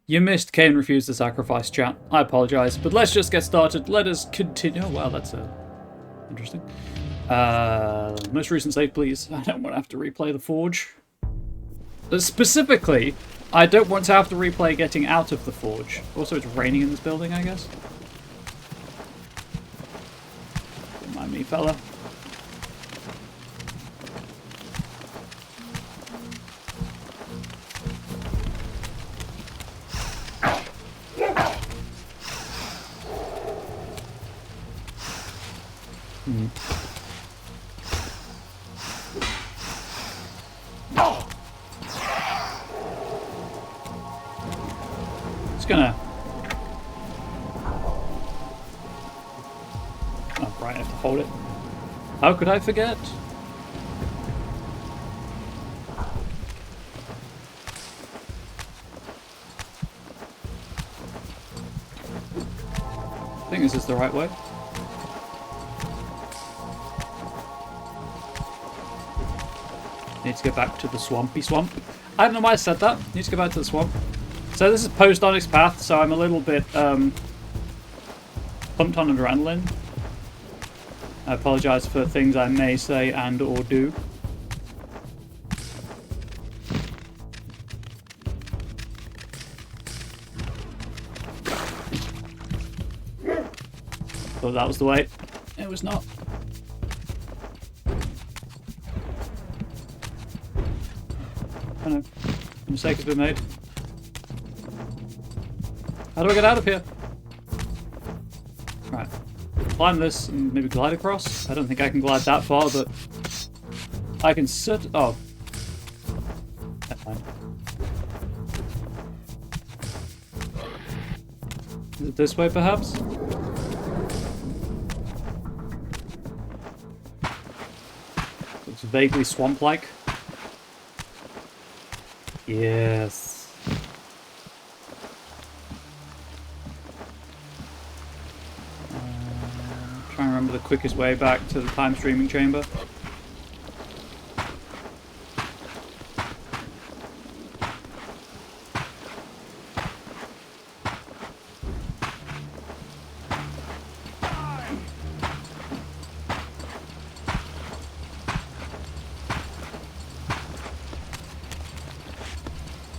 You missed Kain refused to sacrifice, chat. I apologize, but let's just get started. Let us continue. Oh, wow, that's interesting. Most recent save, please. I don't want to have to replay the Forge. Specifically, I don't want to have to replay getting out of the Forge. Also, it's raining in this building, I guess. Don't mind me, fella. It's gonna... Oh, right, I have to hold it. How could I forget? I think this is the right way. Need to get back to the swampy swamp. I don't know why I said that. Need to go back to the swamp. So this is post-Onyx Path, so I'm a little bit pumped on adrenaline. I apologise for things I may say and or do. Thought that was the way. It was not. Oh no. A mistake has been made. How do I get out of here? Right. Climb this and maybe glide across. I don't think I can glide that far, but I can sit. Oh. Never mind. Is it this way, perhaps? Looks vaguely swamp-like. Yes. Trying to remember the quickest way back to the time streaming chamber.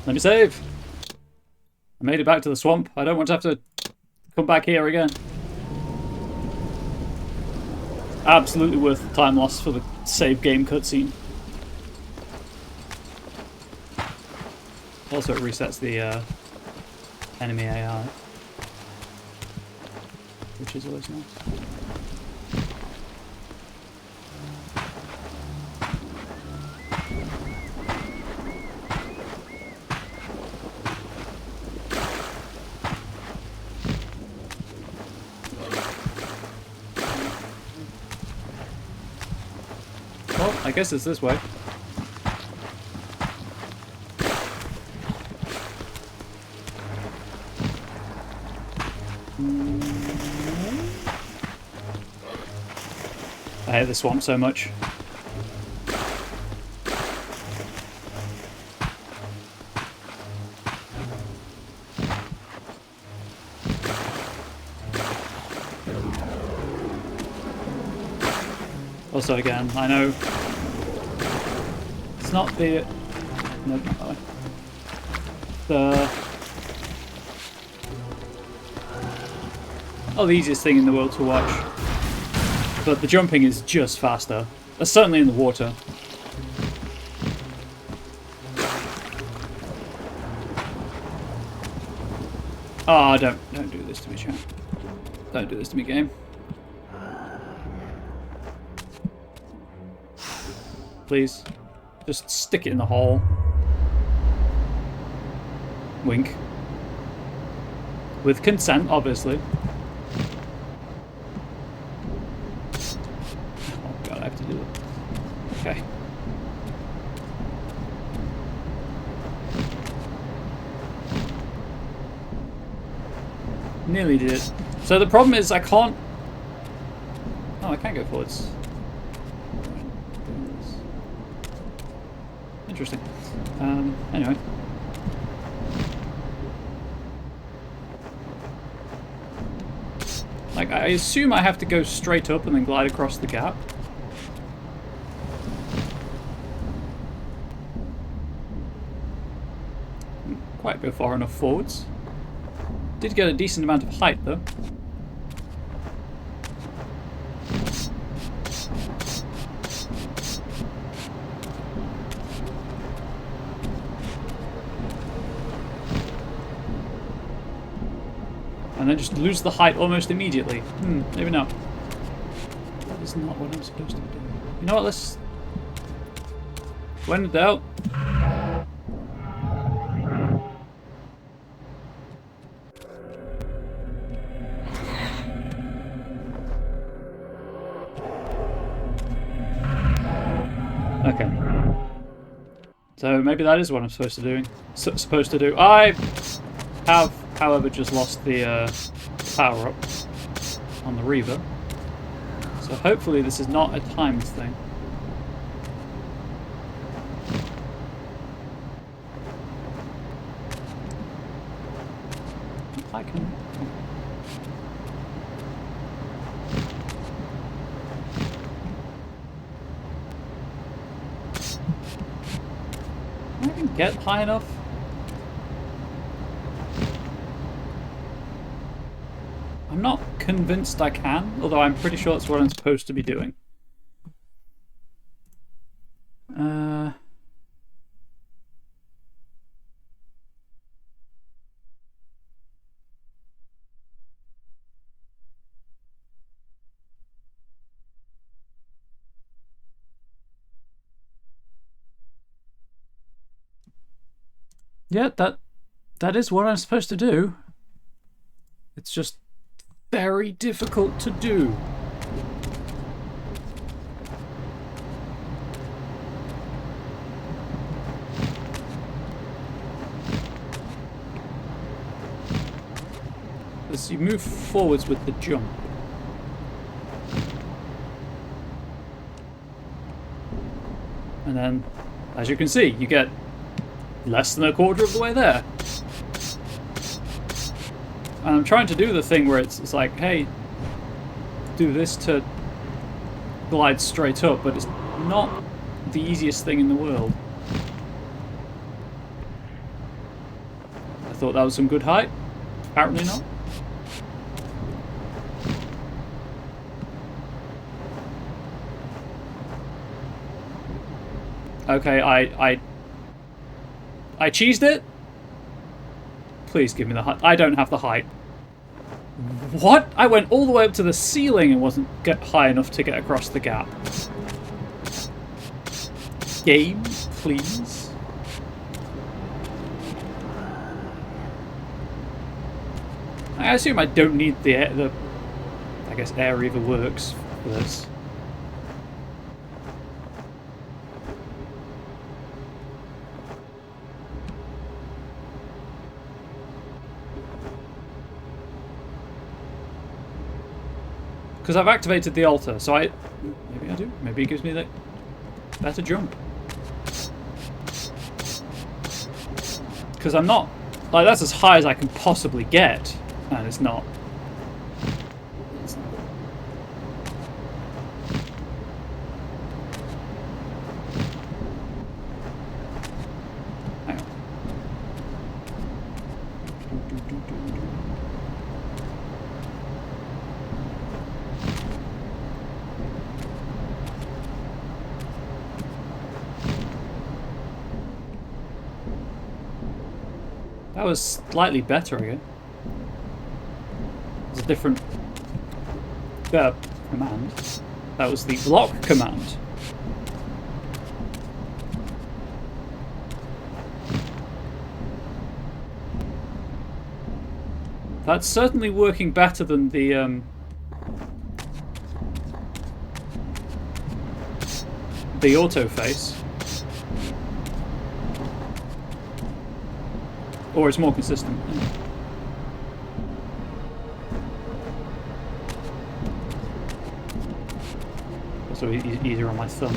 Let me save. I made it back to the swamp. I don't want to have to come back here again. Absolutely worth the time loss for the save game cutscene. Also, it resets the enemy AI, which is always nice. I guess it's this way. I hate the swamp so much. Also, again, I know it's not the... No, not that way. Not the easiest thing in the world to watch. But the jumping is just faster. Certainly in the water. Oh, don't do this to me, chat. Don't do this to me, game. Please. Just stick it in the hole. Wink. With consent, obviously. Oh god, I have to do it. Okay. Nearly did it. So the problem is I can't... Oh, I can't go forwards. Interesting. Anyway. Like, I assume I have to go straight up and then glide across the gap. Quite go far enough forwards. Did get a decent amount of height though. And then just lose the height almost immediately. Maybe not. That is not what I'm supposed to be doing. You know what, let's... When in doubt... Okay. So maybe that is what I'm supposed to do. I have, however, just lost the power up on the Reaver. So hopefully this is not a timed thing. I can... I can get high enough. I'm not convinced I can, although I'm pretty sure that's what I'm supposed to be doing. Yeah, that is what I'm supposed to do. It's just very difficult to do. As you move forwards with the jump. And then, as you can see, you get less than a quarter of the way there. And I'm trying to do the thing where it's like, hey, do this to glide straight up, but it's not the easiest thing in the world. I thought that was some good height. Apparently not. Okay, I cheesed it? Please give me the height. I don't have the height. What? I went all the way up to the ceiling and wasn't high enough to get across the gap. Game, please. I assume I don't need the I guess air Reaver works for this. Because I've activated the altar, so maybe I do. Maybe it gives me the better jump. Because I'm not... Like, that's as high as I can possibly get. And it's not. Hang on. That was slightly better again. It's a different command. That was the block command. That's certainly working better than the auto face. Or it's more consistent. Also easier on my thumb.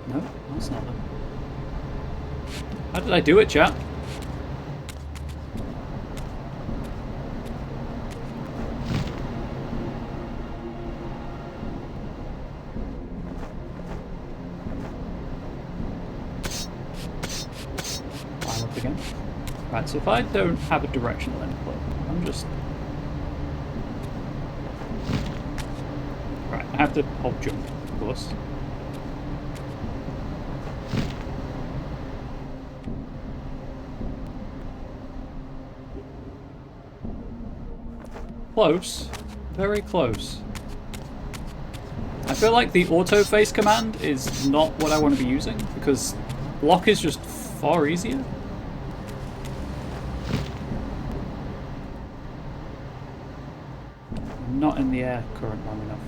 No, that's not them. How did I do it, chat? up again. Right, so if I don't have a directional input, I'm just... Right, I have to hold jump, of course. Close. Very close. I feel like the auto-face command is not what I want to be using, because block is just far easier. Not in the air current long enough.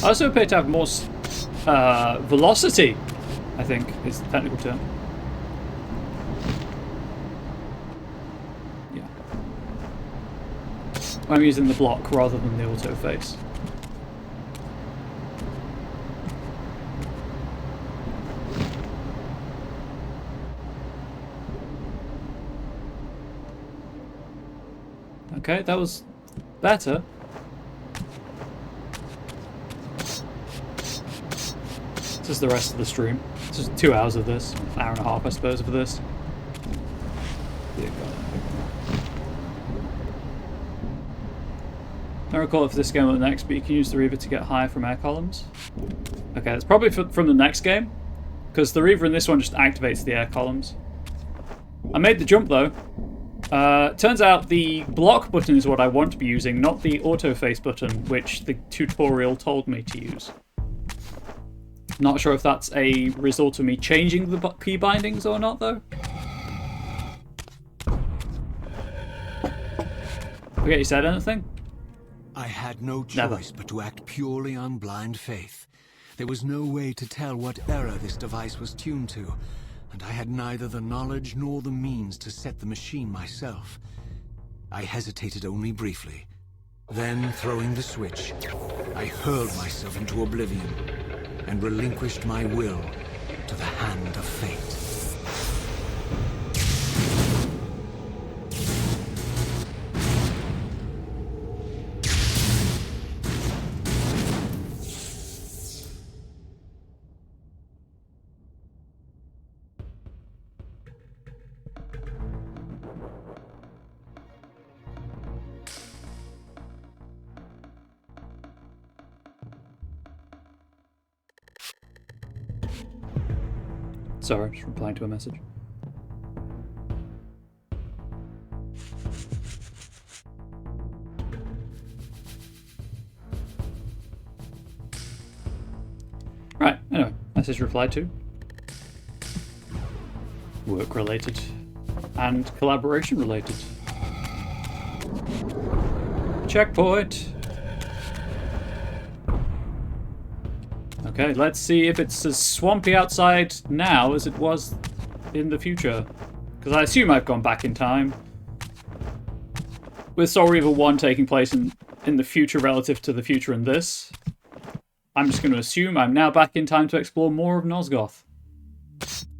I also appear to have more velocity, I think is the technical term. Yeah. I'm using the block rather than the auto-face. Okay, that was better. This is the rest of the stream. It's just 2 hours of this. An hour and a half, I suppose, of this. Dear God. I don't recall if this game or the next, but you can use the Reaver to get higher from air columns. Okay, that's probably from the next game, because the Reaver in this one just activates the air columns. I made the jump, though. Turns out the block button is what I want to be using, not the auto-face button, which the tutorial told me to use. Not sure if that's a result of me changing the key bindings or not, though. Forget you said anything? I had no choice but to act purely on blind faith. There was no way to tell what error this device was tuned to, and I had neither the knowledge nor the means to set the machine myself. I hesitated only briefly. Then, throwing the switch, I hurled myself into oblivion and relinquished my will to the hand of fate. Sorry, just replying to a message. Right, anyway, message replied to. Work related. And collaboration related. Checkpoint! Okay, let's see if it's as swampy outside now as it was in the future. Because I assume I've gone back in time. With Soul Reaver 1 taking place in the future relative to the future in this, I'm just going to assume I'm now back in time to explore more of Nosgoth. It's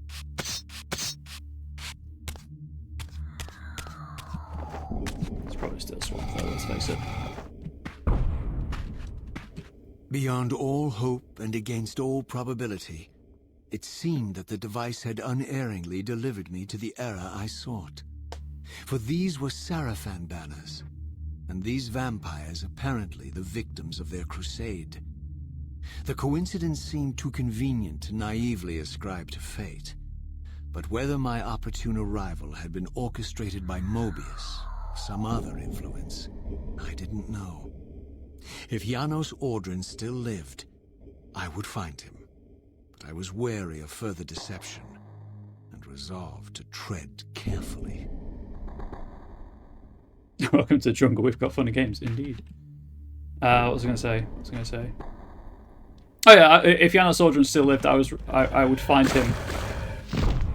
probably still swamp though, let's face it. Beyond all hope and against all probability, it seemed that the device had unerringly delivered me to the era I sought. For these were Sarafan banners, and these vampires apparently the victims of their crusade. The coincidence seemed too convenient to naively ascribe to fate, but whether my opportune arrival had been orchestrated by Mobius, or some other influence, I didn't know. If Janos Audrin still lived, I would find him. But I was wary of further deception, and resolved to tread carefully. Welcome to the jungle, we've got funny games, indeed. What was I going to say? Oh yeah, if Janos Audrin still lived, I would find him.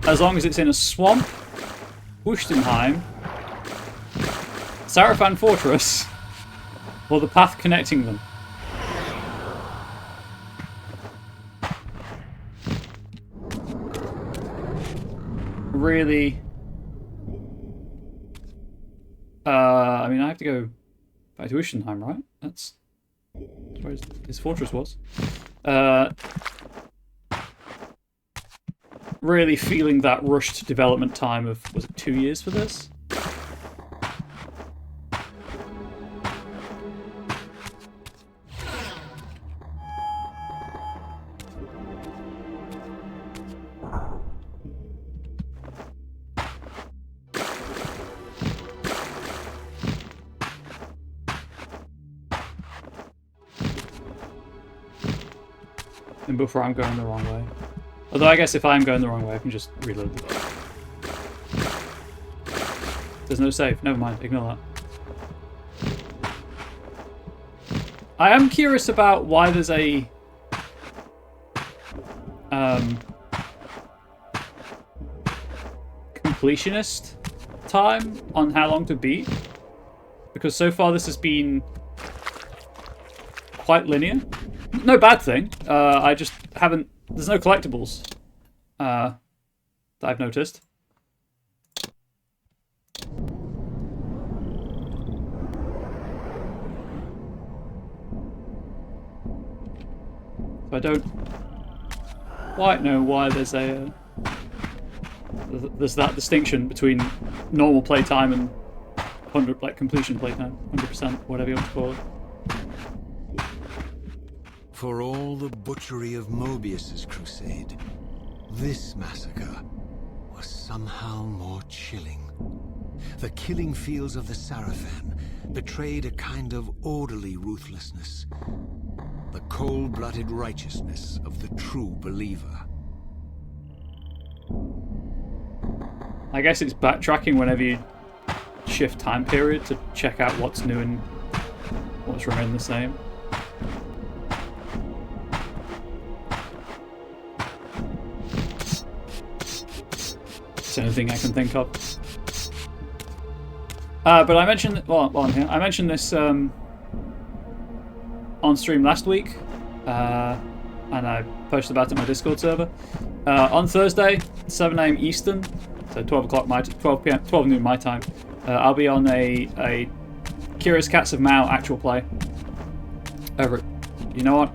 As long as it's in a swamp, Wuchtenheim, Sarafan Fortress, or the path connecting them. Really? I mean, I have to go back to Wuchtenheim, right? That's where his fortress was. really feeling that rushed development time of, was it 2 years for this? And before I'm going the wrong way. Although I guess if I'm going the wrong way, I can just reload the book. There's no save. Never mind. Ignore that. I am curious about why there's a... completionist time on how long to beat. Because so far this has been quite linear. No bad thing. I just haven't... There's no collectibles that I've noticed. So I don't quite know why there's a... there's that distinction between normal playtime and 100, like completion playtime, 100%, whatever you want to call it. For all the butchery of Mobius's crusade, this massacre was somehow more chilling. The killing fields of the Sarafan betrayed a kind of orderly ruthlessness, the cold-blooded righteousness of the true believer. I guess it's backtracking whenever you shift time period to check out what's new and what's remained the same. It's the only thing I can think of. But I mentioned, well, I'm here. I mentioned this on stream last week, and I posted about it on my Discord server. On Thursday, 7 AM Eastern, so 12 o'clock my 12 PM, 12 noon my time. I'll be on a Curious Cats of Mao actual play. Over it. You know what?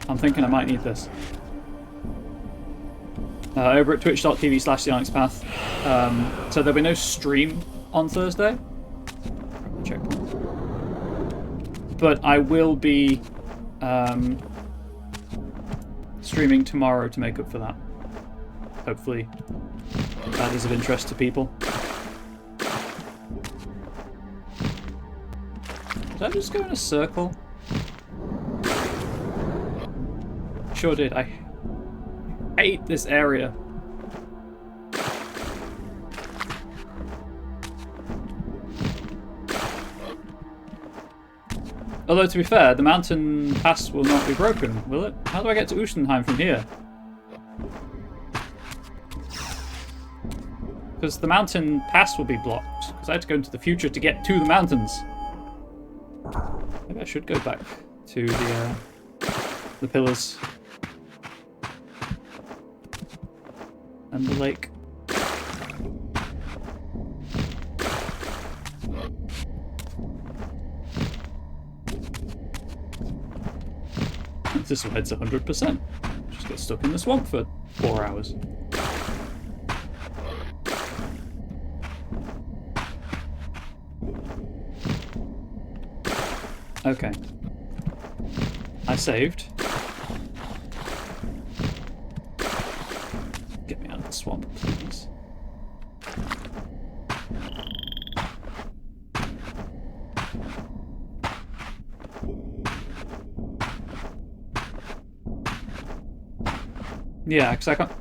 I'm thinking I might need this. Over at twitch.tv/theonyxpath. So there'll be no stream on Thursday. Check. But I will be streaming tomorrow to make up for that. Hopefully that is of interest to people. Did I just go in a circle? Sure did. I hate this area. Although, to be fair, the mountain pass will not be broken, will it? How do I get to Ustenheim from here? Because the mountain pass will be blocked. Because I had to go into the future to get to the mountains. Maybe I should go back to the pillars. And the lake. This one heads 100%. Just get stuck in the swamp for 4 hours. Okay. I saved. Get me out of the swamp, please. Yeah, because I can't...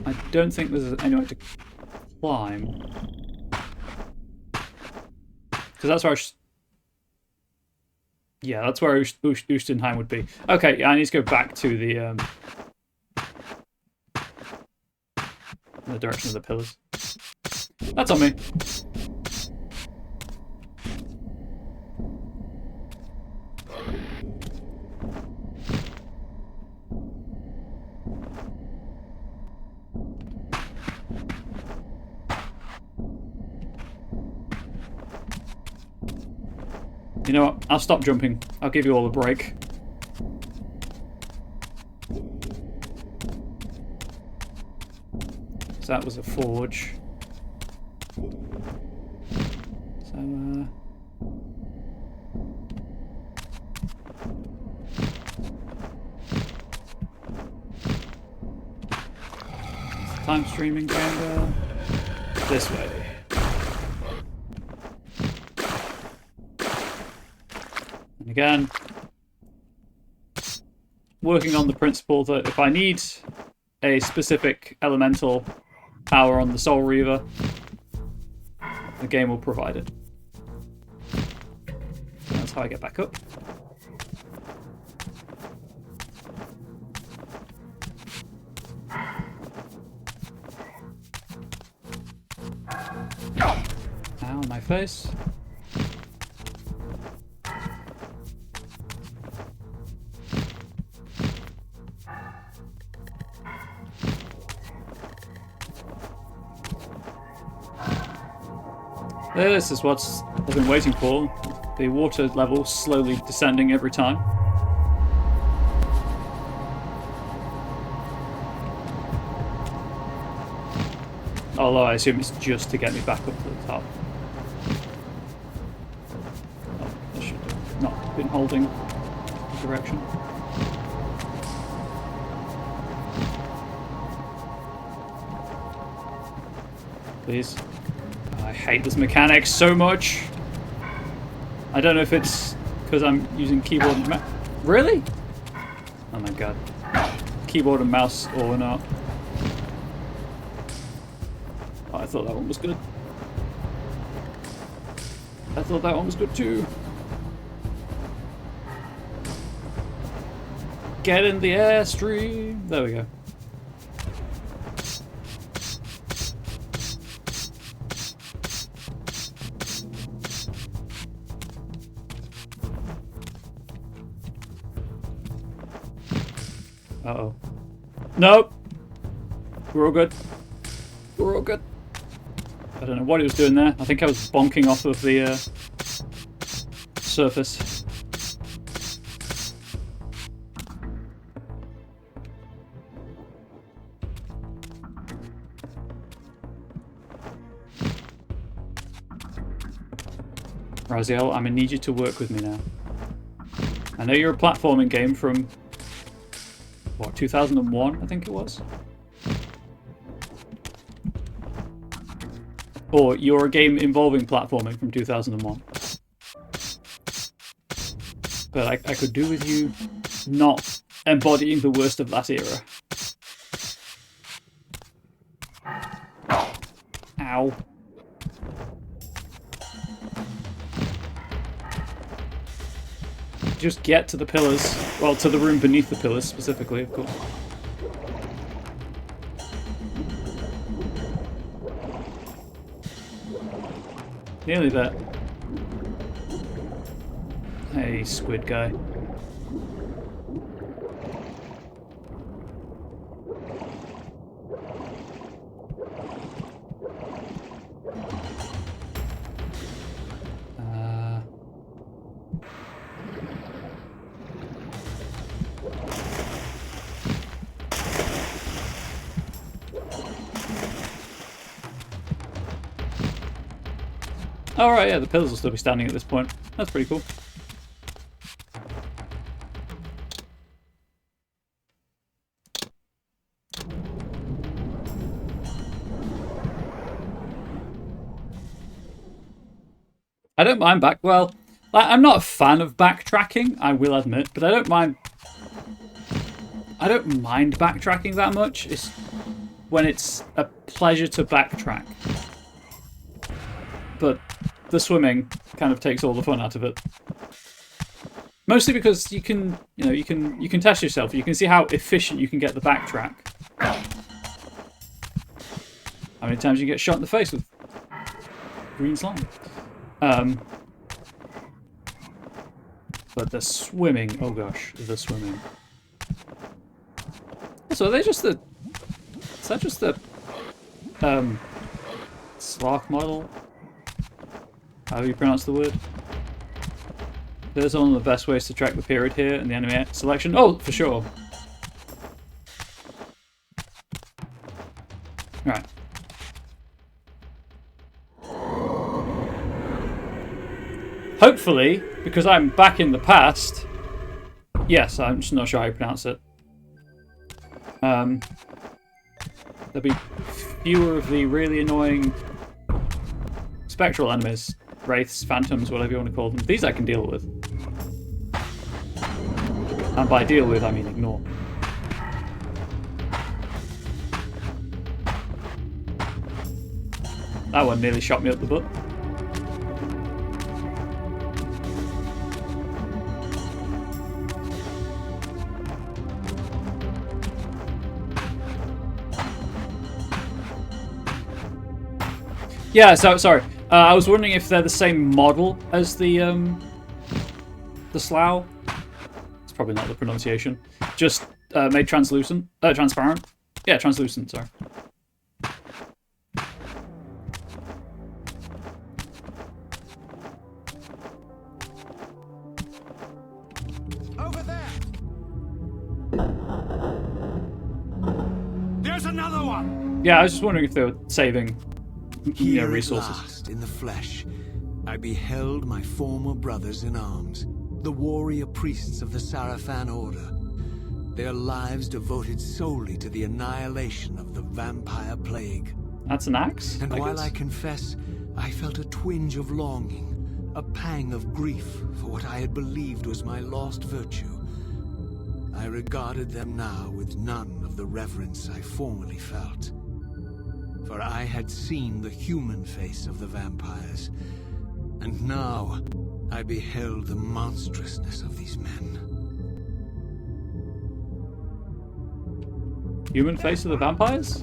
I don't think there's anywhere to climb. Because that's where yeah, that's where Ustenheim would be. Okay, yeah, I need to go back to the direction of the pillars. That's on me. You know what? I'll stop jumping. I'll give you all a break. that was a forge. So, time streaming chamber. This way. And again, working on the principle that if I need a specific elemental power on the Soul Reaver, the game will provide it. That's how I get back up. Ow, my face. This is what I've been waiting for. The water level slowly descending every time. Although I assume it's just to get me back up to the top. Oh, I should have not been holding the direction. Please. I hate this mechanic so much. I don't know if it's because I'm using keyboard and mouse. Really? Oh my god. Keyboard and mouse or not. Oh, I thought that one was good. I thought that one was good too. Get in the airstream. There we go. Uh-oh. Nope. We're all good. We're all good. I don't know what he was doing there. I think I was bonking off of the surface. Raziel, I'm gonna need you to work with me now. I know you're a platforming game from what, 2001, I think it was? Or you're a game involving platforming from 2001. But I could do with you not embodying the worst of that era. Ow. Just get to the pillars. Well, to the room beneath the pillars, specifically, of course. Nearly there. Hey, squid guy. Alright, yeah, the pillars will still be standing at this point. That's pretty cool. I don't mind well, I'm not a fan of backtracking, I will admit, but I don't mind backtracking that much. It's when it's a pleasure to backtrack. But the swimming kind of takes all the fun out of it. Mostly because you can test yourself. You can see how efficient you can get the backtrack. How many times you get shot in the face with green slime. But the swimming, oh gosh, the swimming. So are they just the... Is that just the... Slark model? How do you pronounce the word? There's one of the best ways to track the period here in the enemy selection. Oh, for sure. Right. hopefully, because I'm back in the past... Yes, I'm just not sure how you pronounce it. There'll be fewer of the really annoying spectral enemies. Wraiths, phantoms, whatever you want to call them. These I can deal with. And by deal with, I mean ignore. That one nearly shot me up the butt. Yeah, so sorry. I was wondering if they're the same model as the slough. It's probably not the pronunciation. Just made translucent, transparent. Yeah, translucent. Sorry. Over there. There's another one. Yeah, I was just wondering if they were saving. Here Resources. at last, in the flesh, I beheld my former brothers in arms, the warrior priests of the Sarafan Order, their lives devoted solely to the annihilation of the vampire plague. That's an axe? And while I confess, I felt a twinge of longing, a pang of grief for what I had believed was my lost virtue, I regarded them now with none of the reverence I formerly felt. For I had seen the human face of the vampires, and now I beheld the monstrousness of these men. Human face of the vampires?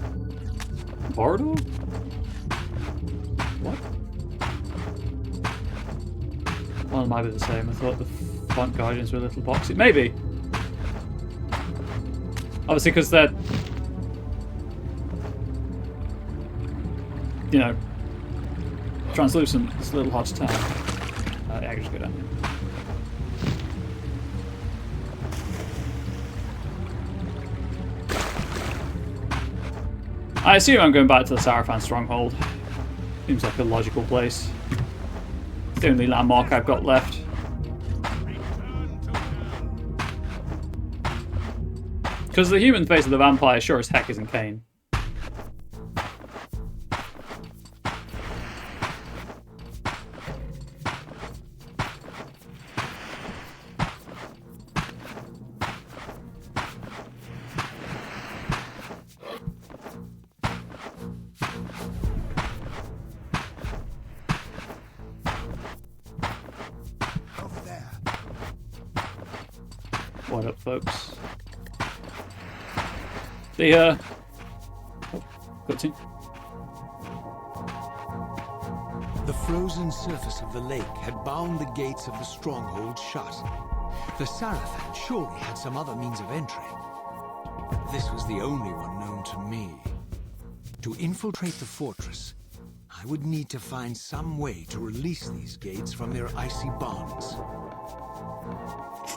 Bardo? What? Well, it might be the same. I thought the font guardians were little boxy. Maybe. Obviously, because they're... You know, translucent. It's a little hard to tell. Yeah, I can just go down here. I assume I'm going back to the Sarafan Stronghold. Seems like a logical place. It's the only landmark I've got left. Because the human face of the vampire sure as heck isn't Kain. What up, folks? The, oh, cutscene. The frozen surface of the lake had bound the gates of the stronghold shut. The Sarafan surely had some other means of entry. This was the only one known to me. To infiltrate the fortress, I would need to find some way to release these gates from their icy bonds.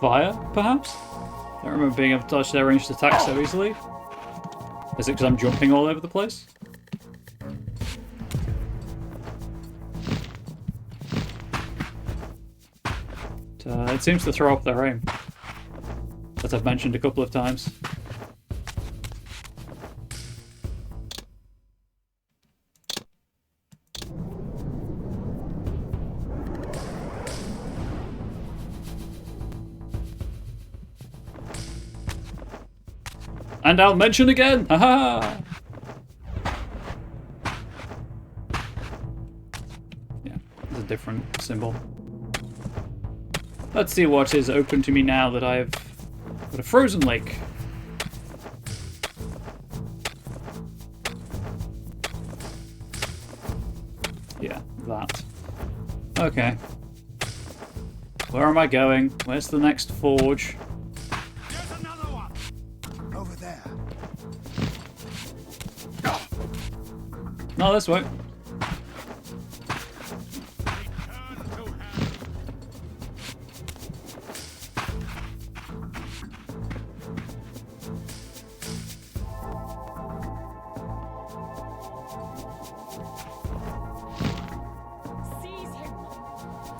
Fire, perhaps? I don't remember being able to dodge their ranged attacks so easily. Is it because I'm jumping all over the place? It seems to throw up their aim, as I've mentioned a couple of times. And I'll mention again! Haha! Yeah, there's a different symbol. Let's see what is open to me now that I've got a frozen lake. Yeah, that. Okay. Where am I going? Where's the next forge? There's another one! Over there. No, this way.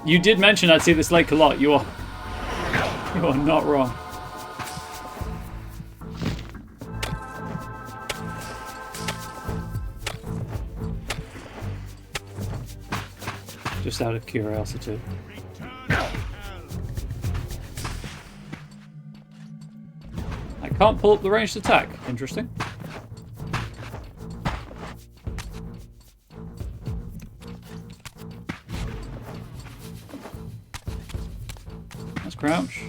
You did mention I'd see this lake a lot. You are not wrong. Just out of curiosity. I can't pull up the ranged attack. Interesting. Let's crouch.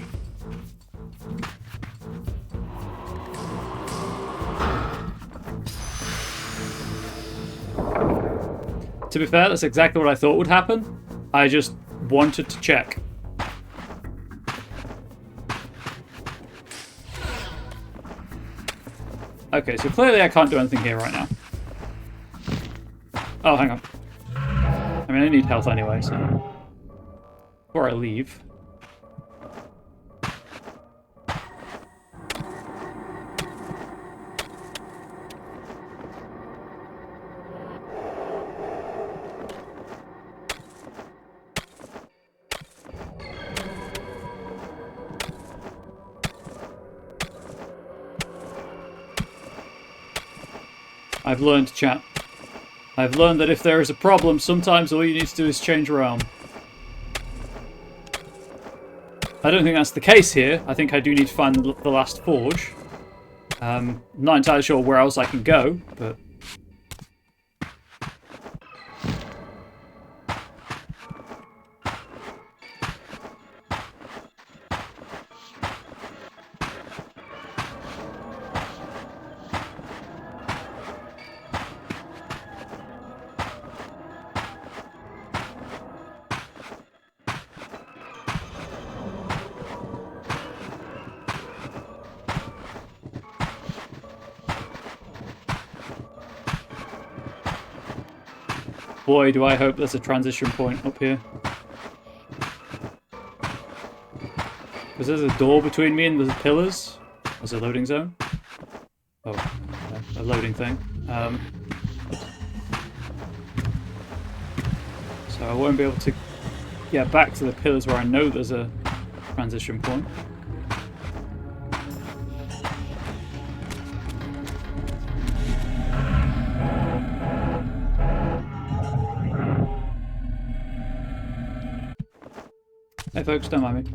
To be fair, that's exactly what I thought would happen. I just wanted to check. Okay, so clearly I can't do anything here right now. Oh, hang on. I mean, I need health anyway, so... Before I leave... I've learned, chat. I've learned that if there is a problem, sometimes all you need to do is change realm. I don't think that's the case here. I think I do need to find the last forge. Not entirely sure where else I can go, but... Boy, do I hope there's a transition point up here. Because there's a door between me and the pillars. There's a loading zone. Oh, a loading thing. So I won't be able to get back to the pillars where I know there's a transition point. Hey folks, don't mind me.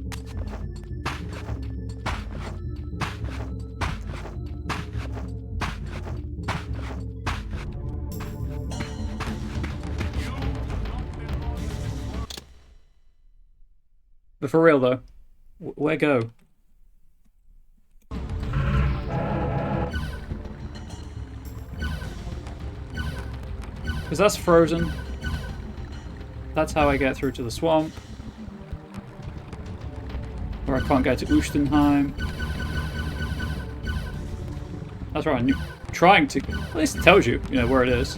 But for real though, where go? Because that's frozen. That's how I get through to the swamp. Or I can't get to Ustenheim. That's right, I'm trying to... At least it tells you, where it is.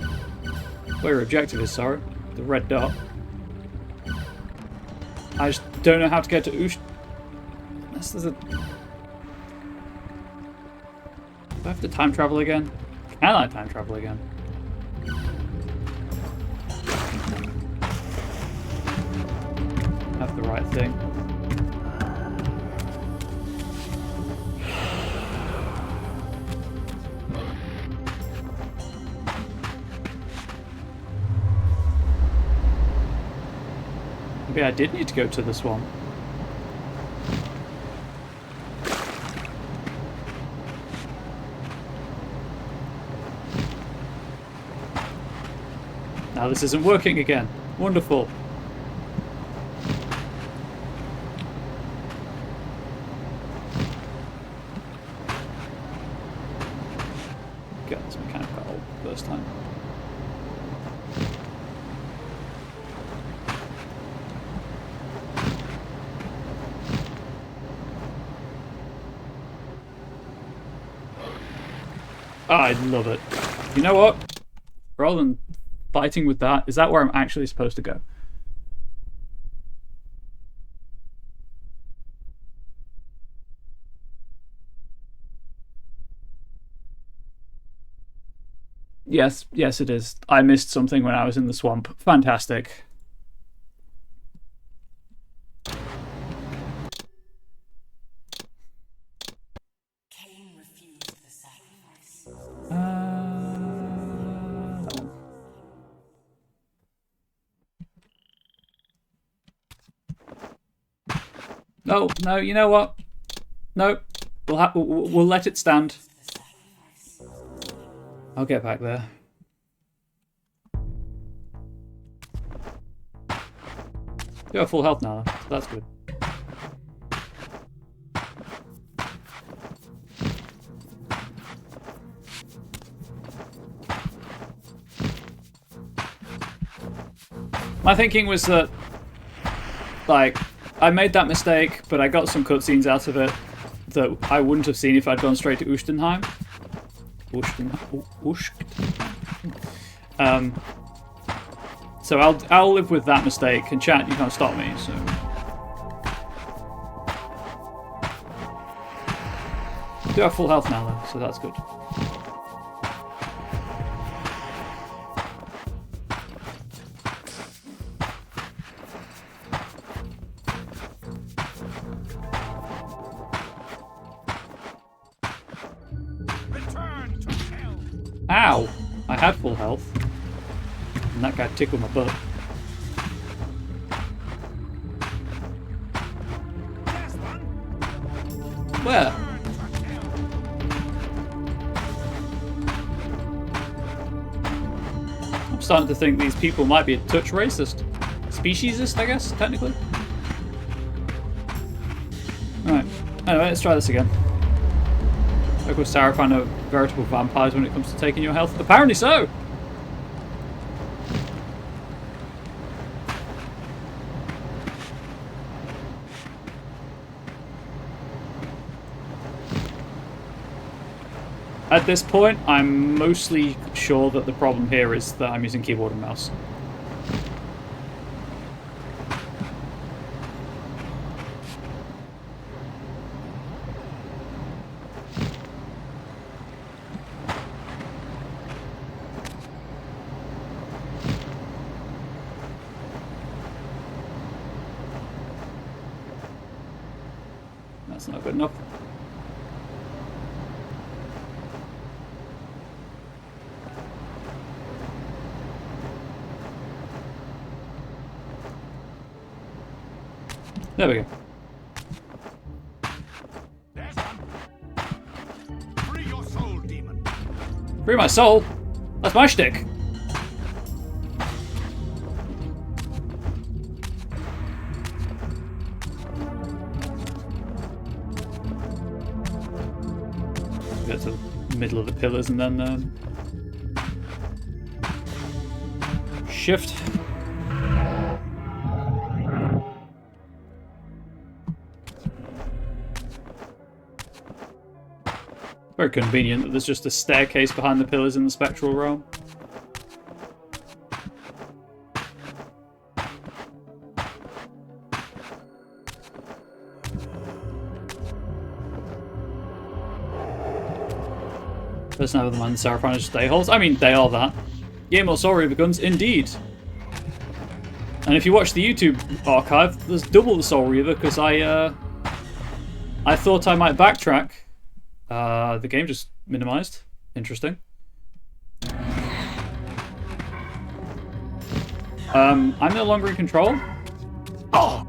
Where your objective is, sorry. The red dot. I just don't know how to get to Ustenheim. This is a... Do I have to time travel again? Can I time travel again? Have the right thing. Maybe I did need to go to the swamp. Now this isn't working again. Wonderful. God, this mechanic got old first time. I love it. You know what? Rather than fighting with that, is that where I'm actually supposed to go? Yes, it is. I missed something when I was in the swamp. Fantastic. No, no, you know what? No. We'll let it stand. I'll get back there. You're full health now, so that's good. My thinking was that, like, I made that mistake, but I got some cutscenes out of it that I wouldn't have seen if I'd gone straight to Ushtenheim. So I'll live with that mistake, and chat, you can't stop me, so... I do have full health now, though, so that's good. Ow! I had full health. And that guy tickled my butt. Where? I'm starting to think these people might be a touch racist. Speciesist, I guess, technically. Alright. Anyway, let's try this again. Local Sarafan are veritable vampires when it comes to taking your health. Apparently so! At this point, I'm mostly sure that the problem here is that I'm using keyboard and mouse. That's not good enough. There we go. There's one. Free your soul, demon. Free my soul? That's my shtick. Get to the middle of the pillars and then shift. Very convenient that there's just a staircase behind the pillars in the spectral realm. There's no other man Sarafan is stay holes. I mean, they are that. Yeah, more Soul Reaver guns, indeed. And if you watch the YouTube archive, there's double the Soul Reaver because I thought I might backtrack. The game just minimized. Interesting. I'm no longer in control. Oh!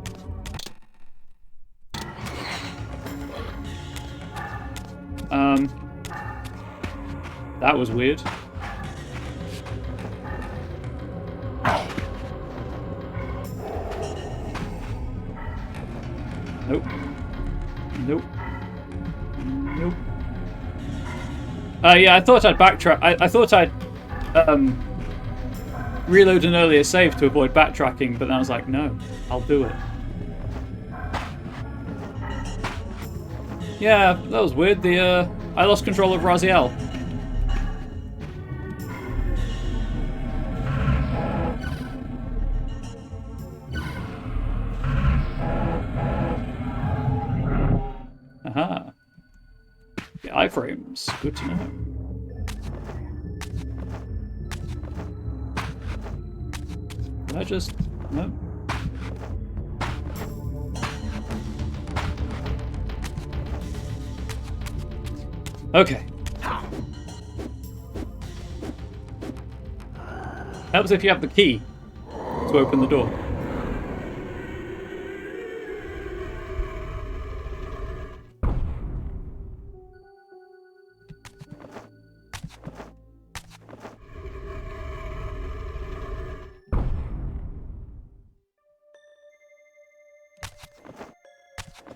That was weird. Nope. Nope. Nope. Yeah, I thought I'd backtrack. I thought I'd reload an earlier save to avoid backtracking, but then I was like, no, I'll do it. Yeah, that was weird. I lost control of Raziel. Aha. The iframes. Good to know. Did I just... No. Okay. Helps if you have the key to open the door.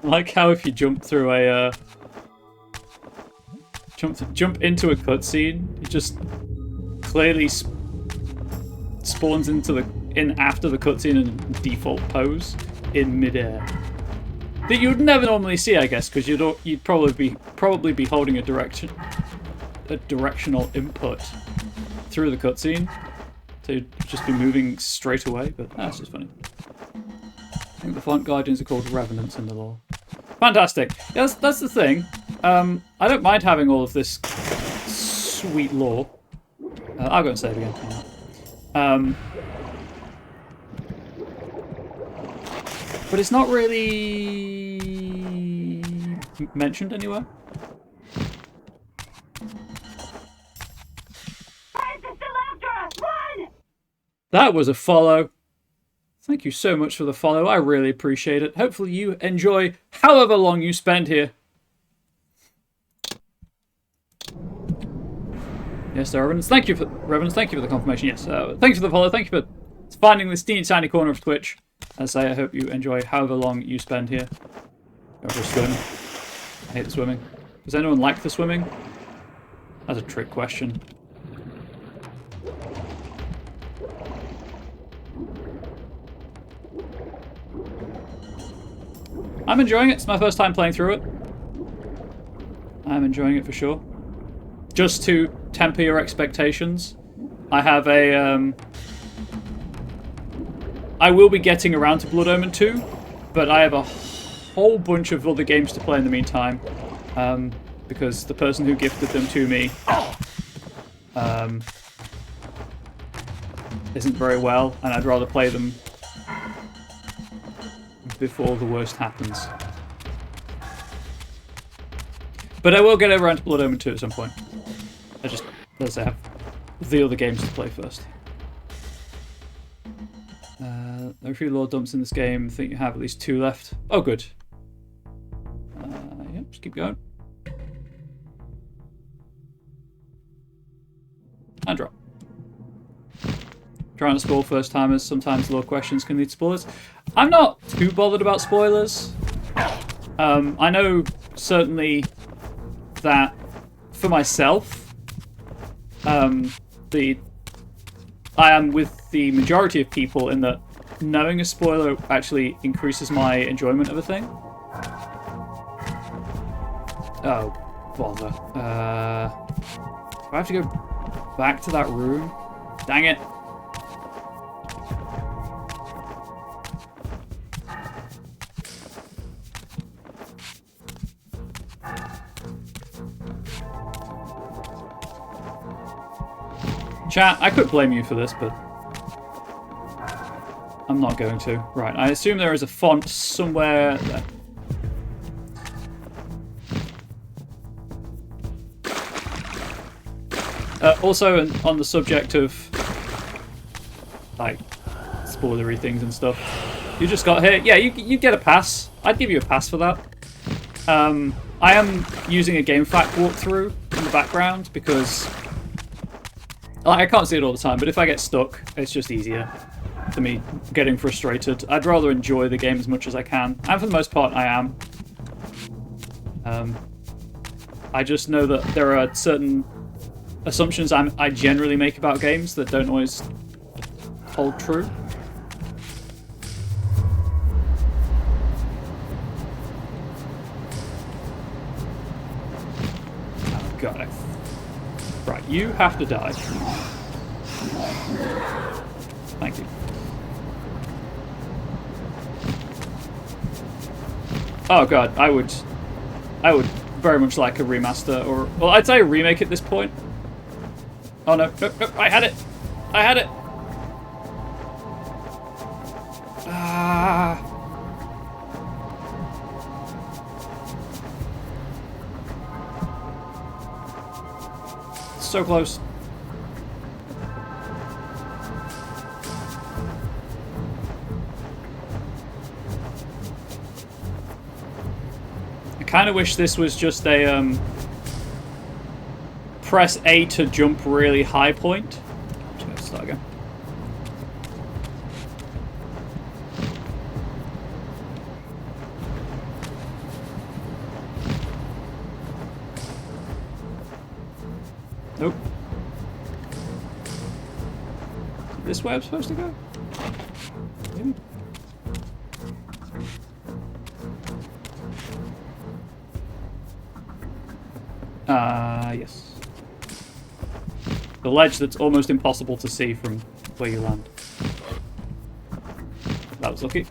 I like how if you jump through a jump into a cutscene, it just clearly spawns in after the cutscene in default pose in midair. That you'd never normally see, I guess, because you'd probably be holding a directional input through the cutscene, so you'd just be moving straight away. But that's just funny. I think the font guardians are called revenants in the lore. Fantastic. Yeah, that's the thing. I don't mind having all of this sweet lore. I'll go and save again. But it's not really mentioned anywhere. That was a follow. Thank you so much for the follow. I really appreciate it. Hopefully you enjoy however long you spend here. Yes, Revenants. Thank you for the confirmation. Yes, thank you for the follow. Thank you for finding this teeny tiny corner of Twitch. As I say, I hope you enjoy however long you spend here. Go for a swim. I hate the swimming. Does anyone like the swimming? That's a trick question. I'm enjoying it. It's my first time playing through it. I'm enjoying it for sure. Just to temper your expectations, I have a... I will be getting around to Blood Omen 2, but I have a whole bunch of other games to play in the meantime, because the person who gifted them to me isn't very well, and I'd rather play them before the worst happens. But I will get around to Blood Omen 2 at some point. I just, let's say, have the other games to play first. There are a few lore dumps in this game. I think you have at least 2 left. Oh, good. Yeah, just keep going. And drop. Trying to spoil first timers. Sometimes lore questions can lead to spoilers. I'm not too bothered about spoilers. I know certainly that for myself, I am with the majority of people in that knowing a spoiler actually increases my enjoyment of a thing. Oh, bother. Do I have to go back to that room? Dang it. Chat, I could blame you for this, but I'm not going to. Right, I assume there is a font somewhere there. Also, on the subject of, like, spoilery things and stuff, you just got here. Yeah, you get a pass. I'd give you a pass for that. I am using a GameFAQ walkthrough in the background because... like, I can't see it all the time, but if I get stuck, it's just easier for me getting frustrated. I'd rather enjoy the game as much as I can, and for the most part, I am. I just know that there are certain assumptions I generally make about games that don't always hold true. Oh god, right, you have to die. Thank you. Oh god, I would very much like a remaster, or well, I'd say a remake at this point. Oh no, no, no, I had it! I had it! Ah. So close. I kind of wish this was just a press A to jump really high point. I'm just going to start again. Nope. This way I'm supposed to go? Maybe. Yes. The ledge that's almost impossible to see from where you land. That was lucky.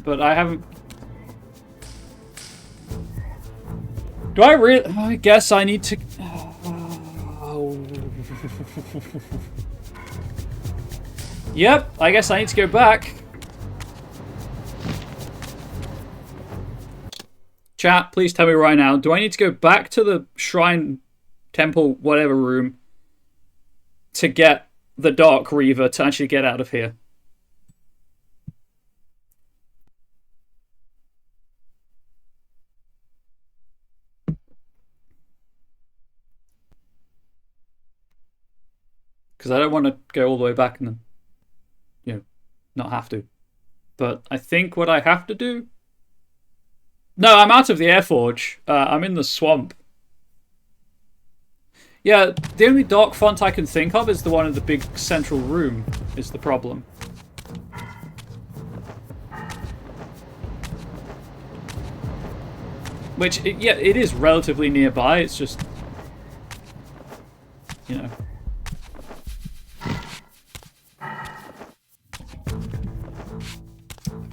But I haven't... Do I really... I guess I need to... Yep, I guess I need to go back. Chat, please tell me right now. Do I need to go back to the shrine, temple, whatever room to get the Dark Reaver to actually get out of here? Because I don't want to go all the way back and then, you know, not have to. But I think what I have to do... No, I'm out of the Airforge. I'm in the swamp. Yeah, the only dark font I can think of is the one in the big central room, is the problem. Which, yeah, it is relatively nearby, it's just... You know...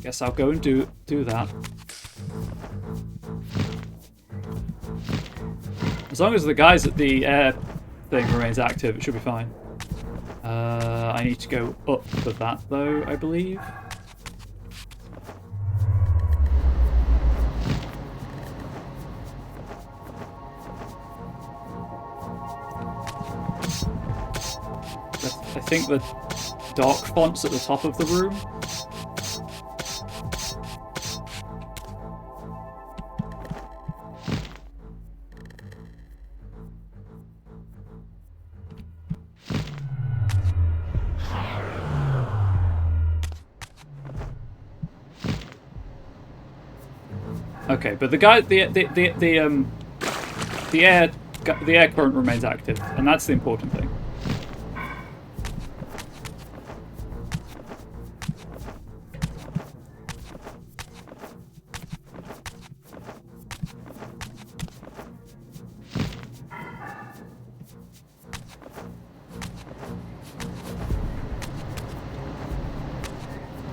Guess I'll go and do that. As long as the guys at the air thing remains active, it should be fine. I need to go up for that, though, I believe. I think the dark font's at the top of the room. Okay, but the guy, the air current remains active, and that's the important thing.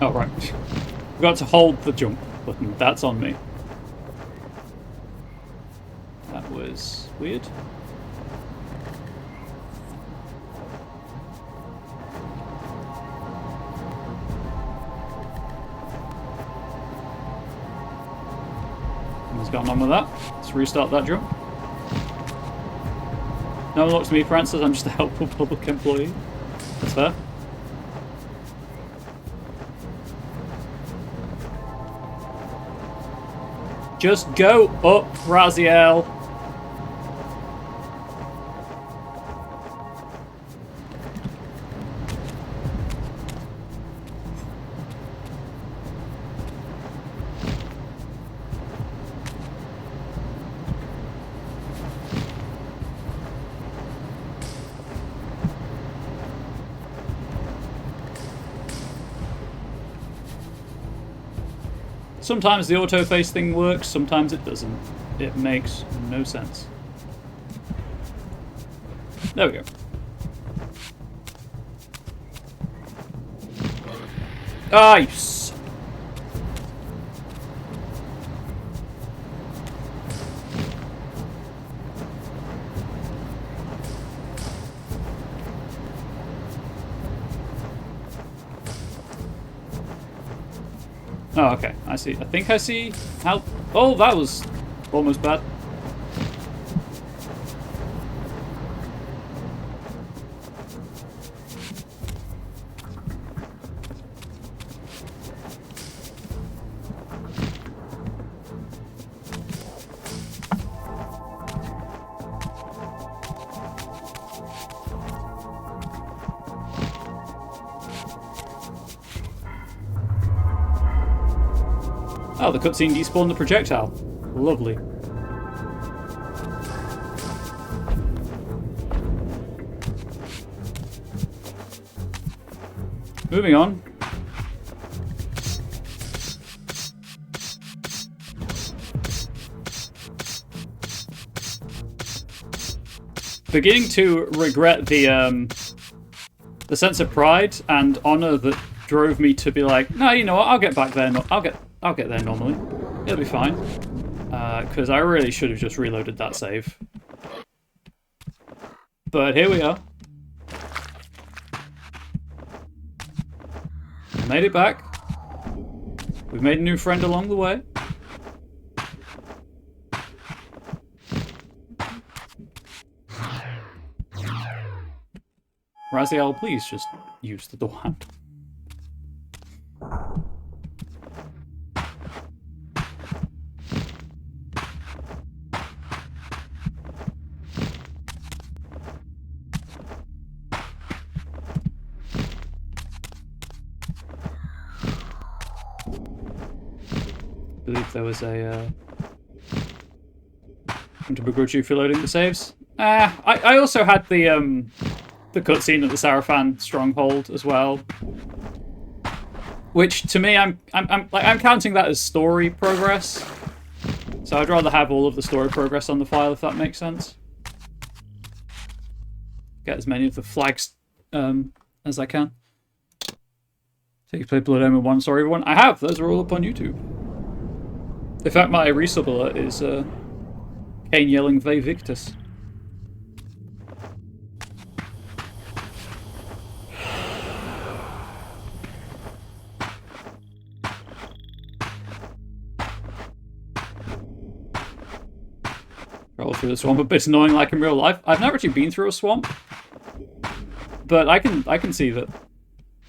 Oh right, forgot to hold the jump button. That's on me. That was weird. What's going on with that? Let's restart that jump. No one looks at me, Francis. I'm just a helpful public employee. That's fair. Just go up, Raziel. Sometimes the auto-face thing works, sometimes it doesn't. It makes no sense. There we go. Ah, you suck. Oh, okay. I see. I think I see how... Oh, that was almost bad. Oh, the cutscene despawned the projectile. Lovely. Moving on. Beginning to regret the sense of pride and honor that drove me to be like, no, you know what? I'll get back there. I'll get there normally. It'll be fine. Because I really should have just reloaded that save. But here we are. Made it back. We've made a new friend along the way. Raziel, please just use the door handle. I believe there was a to begrudge you for loading the saves. I also had the cutscene at the Sarafan stronghold as well, which to me I'm counting that as story progress. So I'd rather have all of the story progress on the file, if that makes sense. Get as many of the flags as I can. So you play Blood Omen 1, sorry everyone. I have. Those are all up on YouTube. In fact, my resub alert is Kain yelling Ve Victus. Roll through the swamp a bit annoying like in real life. I've never actually been through a swamp, but I can see that.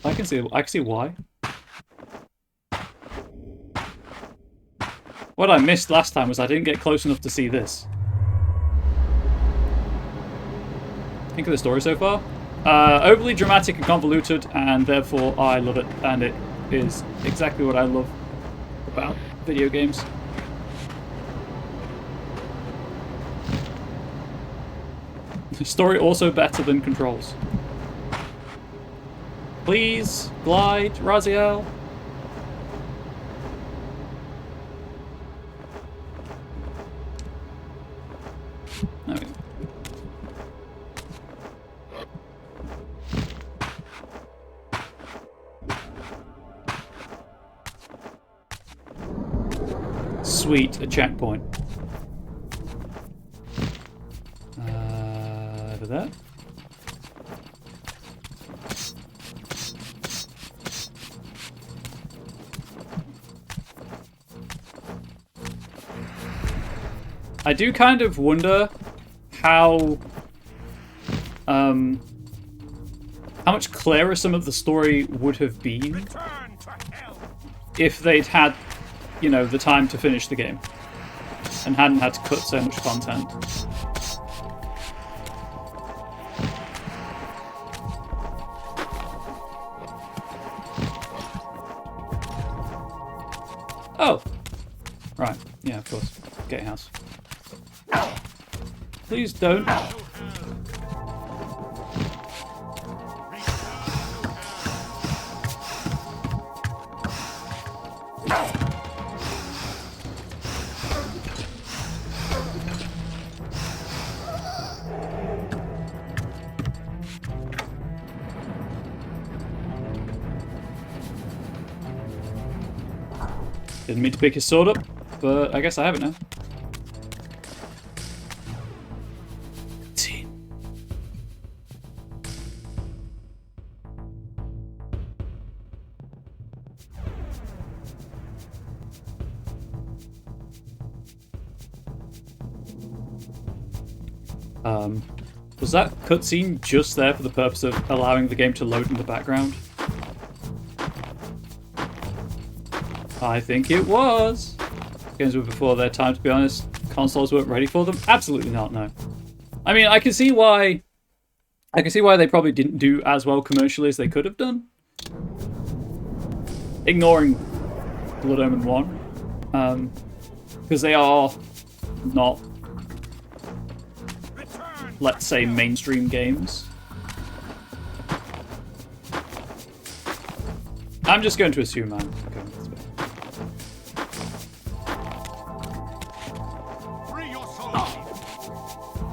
I can see why. What I missed last time was I didn't get close enough to see this. Think of the story so far? Overly dramatic and convoluted, and therefore I love it. And it is exactly what I love about video games. The story also better than controls. Please, glide, Raziel. There we go. Sweet, a checkpoint. Over there. I do kind of wonder how much clearer some of the story would have been if they'd had, you know, the time to finish the game and hadn't had to cut so much content. Oh! Right, yeah, of course. Gatehouse. Please don't. Didn't mean to pick his sword up, but I guess I have it now. Was that cutscene just there for the purpose of allowing the game to load in the background? I think it was. Games were before their time, to be honest. Consoles weren't ready for them. Absolutely not, no. I mean, I can see why they probably didn't do as well commercially as they could have done. Ignoring Blood Omen 1. Because they are not, let's say, mainstream games. I'm just going to assume I'm going this way. Free your soul.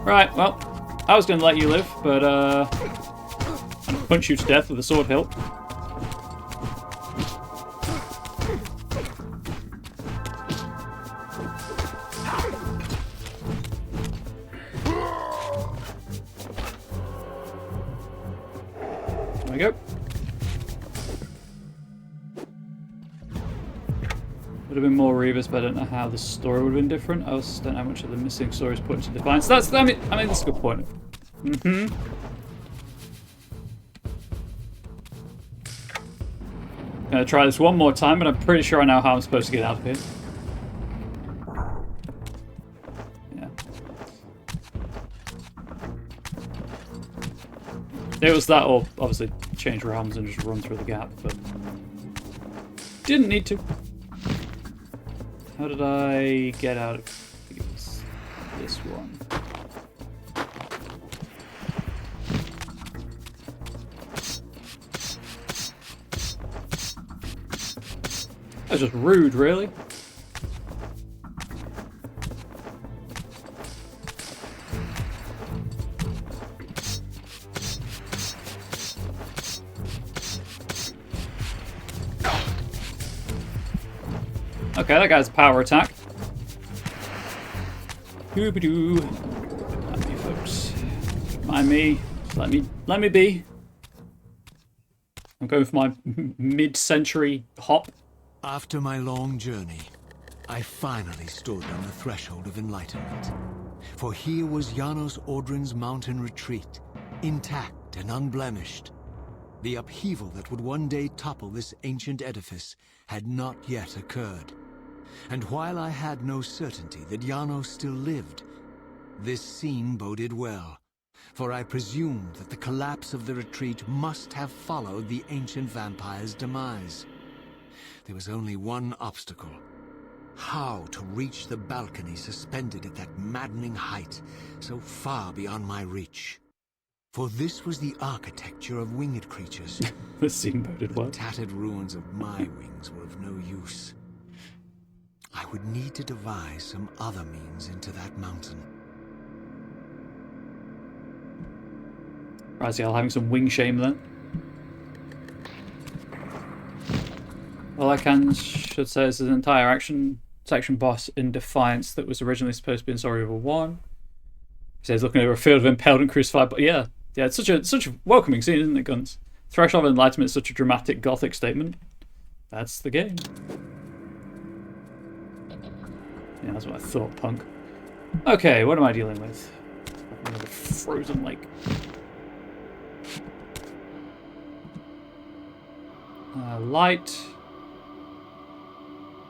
Right, well, I was going to let you live, but I'm going to punch you to death with a sword hilt. There we go. Would have been more Reavers, but I don't know how the story would have been different. I also don't know how much of the missing story is put into Defiance. That's, I mean, that's a good point. Gonna try this one more time, but I'm pretty sure I know how I'm supposed to get out of here. Yeah. It was that, or obviously change realms and just run through the gap, but didn't need to. How did I get out of this one? That was just rude, really. Okay, that guy's a power attack. Doo-ba-doo. Mind me, folks. Mind me. Just let me be. I'm going for my mid-century hop. After my long journey, I finally stood on the threshold of enlightenment. For here was Janos Audrin's mountain retreat, intact and unblemished. The upheaval that would one day topple this ancient edifice had not yet occurred. And while I had no certainty that Janos still lived, this scene boded well, for I presumed that the collapse of the retreat must have followed the ancient vampire's demise. There was only one obstacle: how to reach the balcony suspended at that maddening height, so far beyond my reach. For this was the architecture of winged creatures. The scene boded well. The tattered ruins of my wings were of no use. I would need to devise some other means into that mountain. Raziel having some wing shame then. All I should say is an entire action section boss in Defiance that was originally supposed to be in Story River 1. He says looking over a field of impaled and crucified, but yeah, it's such a welcoming scene, isn't it, Guns? Threshold of Enlightenment is such a dramatic gothic statement. That's the game. Yeah, that's what I thought, punk. Okay, what am I dealing with? Another frozen lake. Light.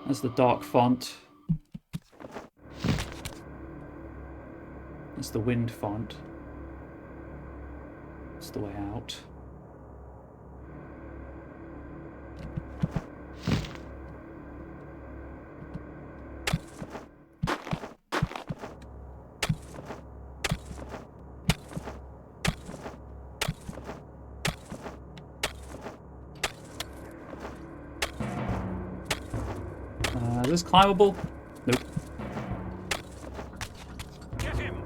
That's the dark font. That's the wind font. That's the way out. Is this climbable? Nope. Get him.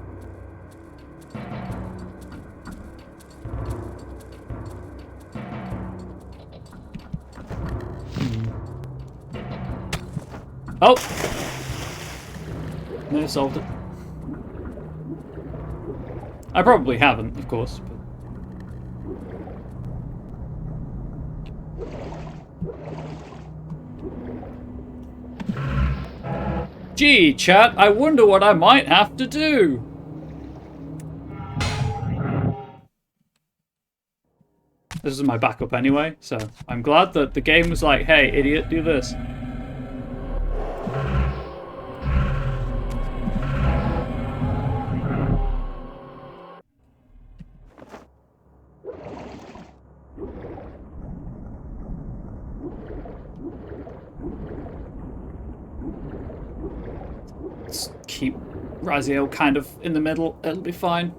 Oh! No, solved it. I probably haven't, of course. But... Gee, chat, I wonder what I might have to do. This is my backup anyway, so I'm glad that the game was like, hey, idiot, do this. Let's keep Raziel kind of in the middle. It'll be fine.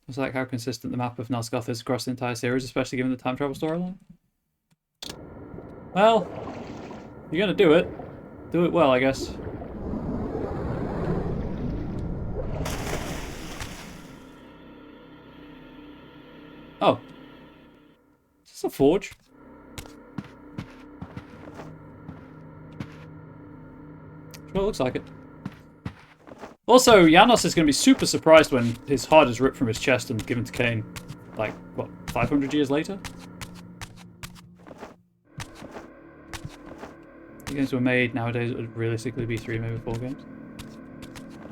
It's like how consistent the map of Nosgoth is across the entire series, especially given the time travel storyline. Well, you're gonna do it. Do it well, I guess. Oh. Is this a forge? Sure looks like it. Also, Janos is going to be super surprised when his heart is ripped from his chest and given to Kain, like, what, 500 years later? The games were made nowadays, it would realistically be 3, maybe 4 games.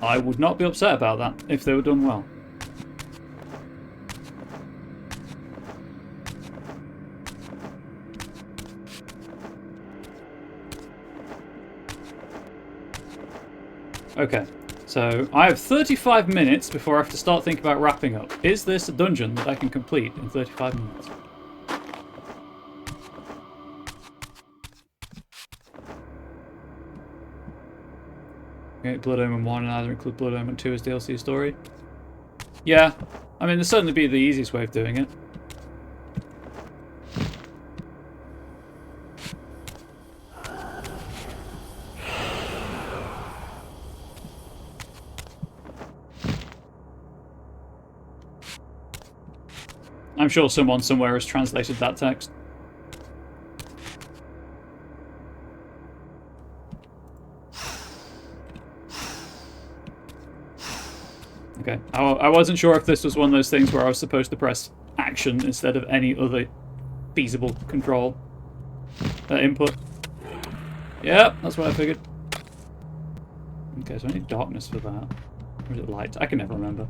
I would not be upset about that if they were done well. Okay. So, I have 35 minutes before I have to start thinking about wrapping up. Is this a dungeon that I can complete in 35 minutes? Okay, Blood Omen 1 and either include Blood Omen 2 as DLC story. Yeah, I mean, there'd certainly be the easiest way of doing it. I'm sure someone somewhere has translated that text. Okay, I wasn't sure if this was one of those things where I was supposed to press action instead of any other feasible control input. Yeah, that's what I figured. Okay, so I need darkness for that. Or is it light? I can never remember.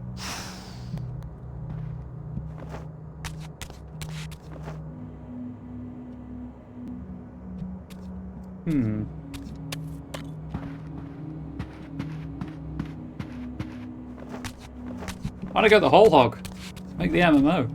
Why'd I go the whole hog? Make the MMO.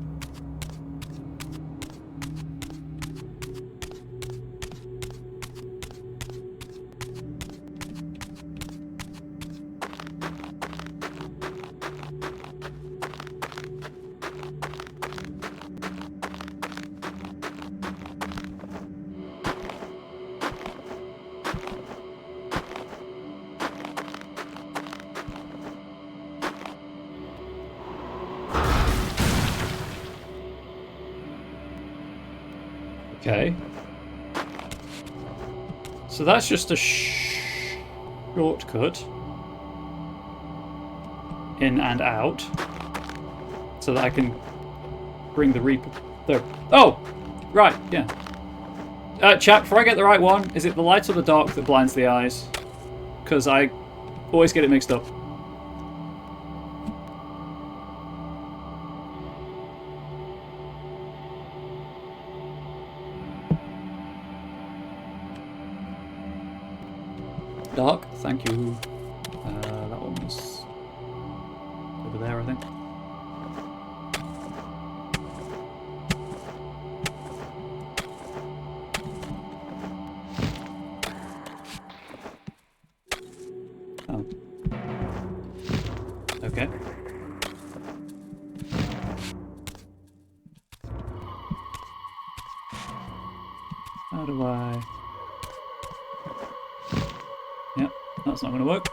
Okay. So that's just a shortcut. In and out. So that I can bring the Reaper there. Oh! Right, yeah. Chat, before I get the right one, is it the light or the dark that blinds the eyes? Because I always get it mixed up. Dark, thank you. That one was over there, I think. Oh. Okay. How do I... Yep, that's not going to work.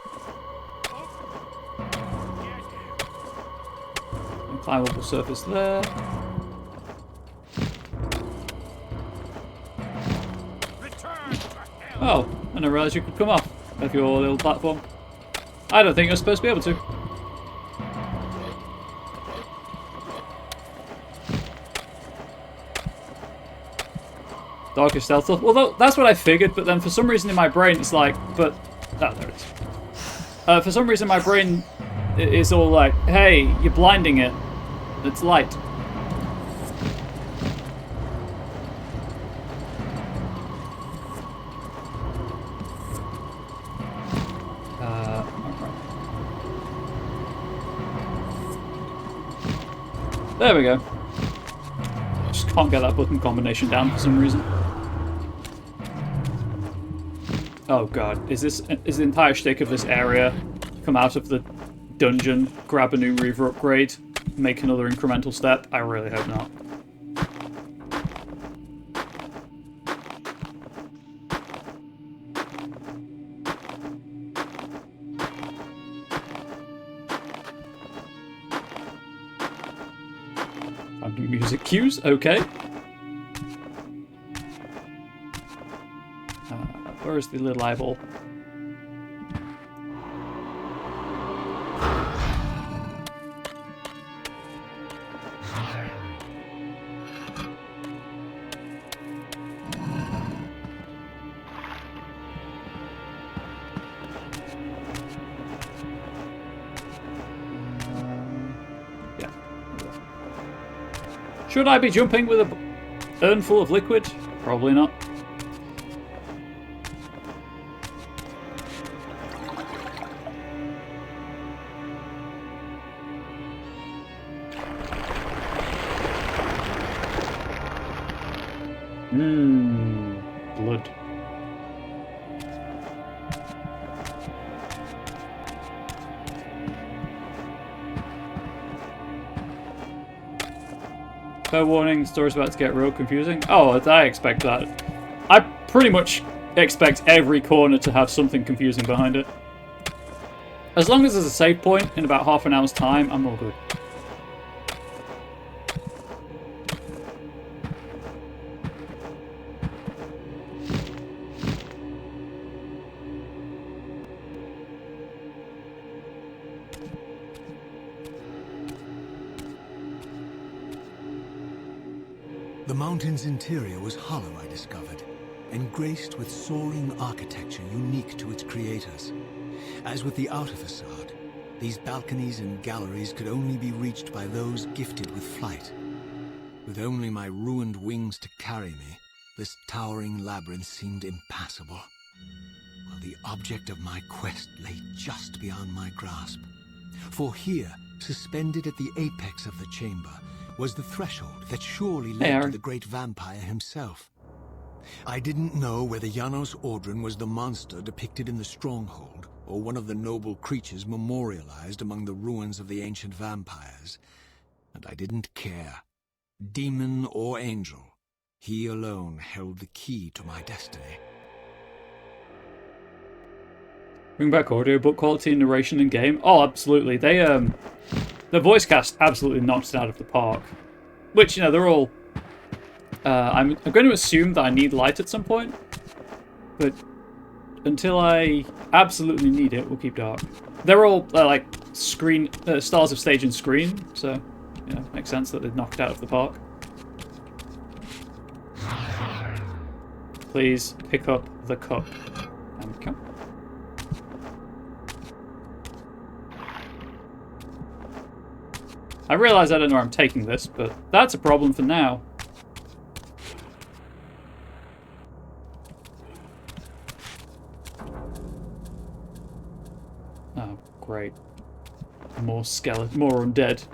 Climbable surface there. Oh, I didn't realise you could come off of your little platform. I don't think you're supposed to be able to. Darkest stealth. Well, that's what I figured, but then for some reason in my brain it's like, but... Oh, there it is. For some reason my brain is all like, hey, you're blinding it. It's light. There we go. Just can't get that button combination down for some reason. Oh god, is the entire shtick of this area come out of the dungeon, grab a new Reaver upgrade, make another incremental step? I really hope not. Random music cues, okay. Where is the little eyeball? Yeah. Should I be jumping with a urn full of liquid? Probably not. Blood. Fair warning, the story's about to get real confusing. Oh, I expect that. I pretty much expect every corner to have something confusing behind it. As long as there's a save point in about half an hour's time, I'm all good. The mountain's interior was hollow, I discovered, and graced with soaring architecture unique to its creators. As with the outer facade, these balconies and galleries could only be reached by those gifted with flight. With only my ruined wings to carry me, this towering labyrinth seemed impassable, while the object of my quest lay just beyond my grasp. For here, suspended at the apex of the chamber, was the threshold that surely led to the great vampire himself. I didn't know whether Janos Audron was the monster depicted in the stronghold, or one of the noble creatures memorialized among the ruins of the ancient vampires. And I didn't care. Demon or angel, he alone held the key to my destiny. Bring back audiobook quality and narration in game. Oh, absolutely. They the voice cast absolutely knocks it out of the park. Which, you know, they're all... I'm going to assume that I need light at some point. But until I absolutely need it, we'll keep dark. They're all, like, stars of stage and screen. So, you know, makes sense that they've knocked it out of the park. Please pick up the cup. And come. I realise I don't know where I'm taking this, but that's a problem for now. Oh, great. More skeleton, more undead.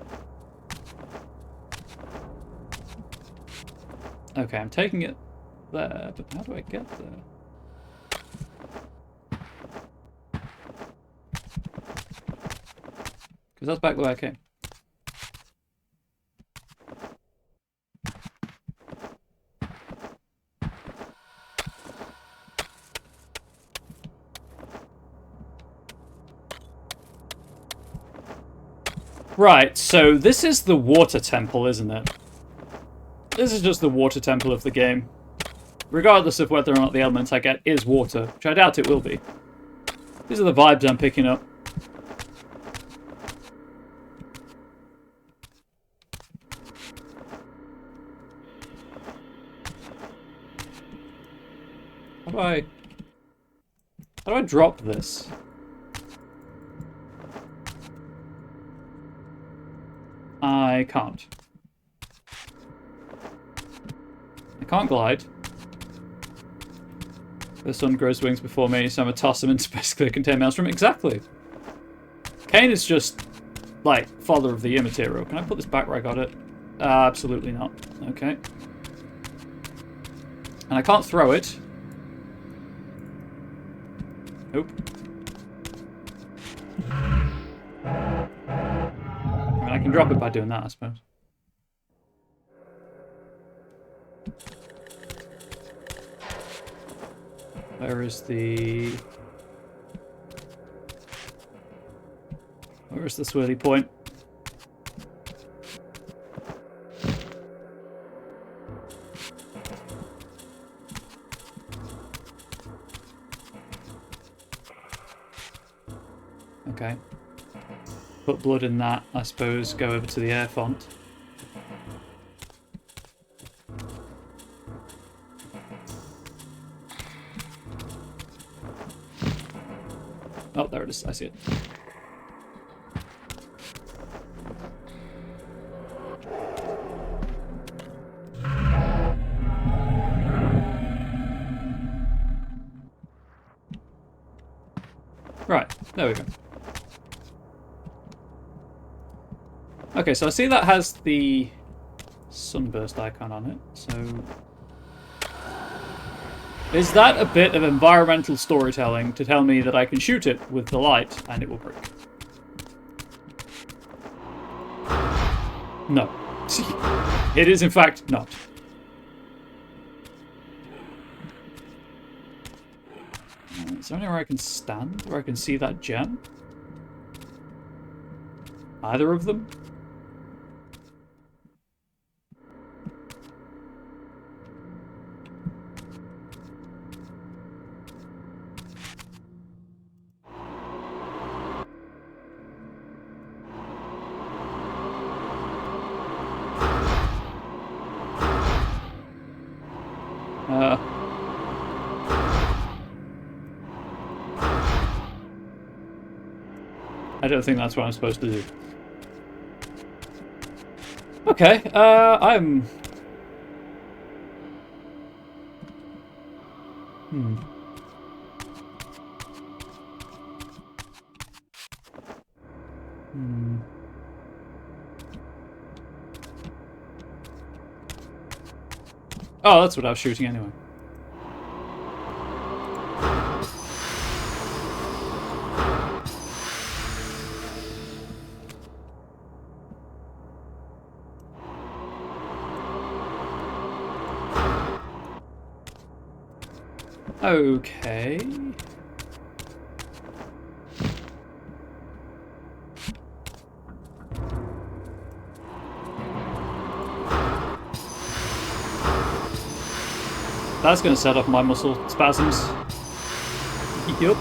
Okay, I'm taking it there, but how do I get there? Because that's back the way I came. Right, so this is the water temple, isn't it? This is just the water temple of the game. Regardless of whether or not the element I get is water, which I doubt it will be. These are the vibes I'm picking up. How do I drop this? I can't. I can't glide. The sun grows wings before me, so I'm gonna toss him into basically a contained maelstrom. Exactly. Kain is just, like, father of the year material. Can I put this back where I got it? Absolutely not. Okay. And I can't throw it. Nope. I mean, I can drop it by doing that, I suppose. Where is the swirly point? Okay. Put blood in that, I suppose. Go over to the air font. Oh, there it is. I see it. Right, there we go. Okay, so I see that has the sunburst icon on it, so... Is that a bit of environmental storytelling to tell me that I can shoot it with the light and it will break? No. It is in fact not. Is there anywhere I can stand where I can see that gem? Either of them? I don't think that's what I'm supposed to do. Okay, I'm... Oh, that's what I was shooting anyway. Okay. That's going to set off my muscle spasms. Yup.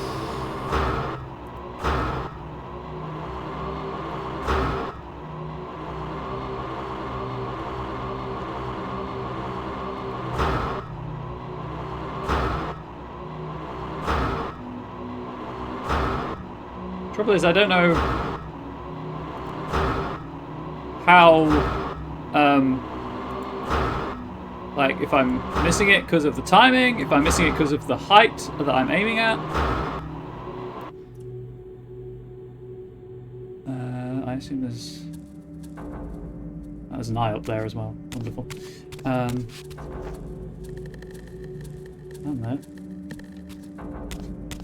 Trouble is, I don't know how, like, if I'm missing it because of the timing, if I'm missing it because of the height that I'm aiming at. I assume there's an eye up there as well. Wonderful. And there.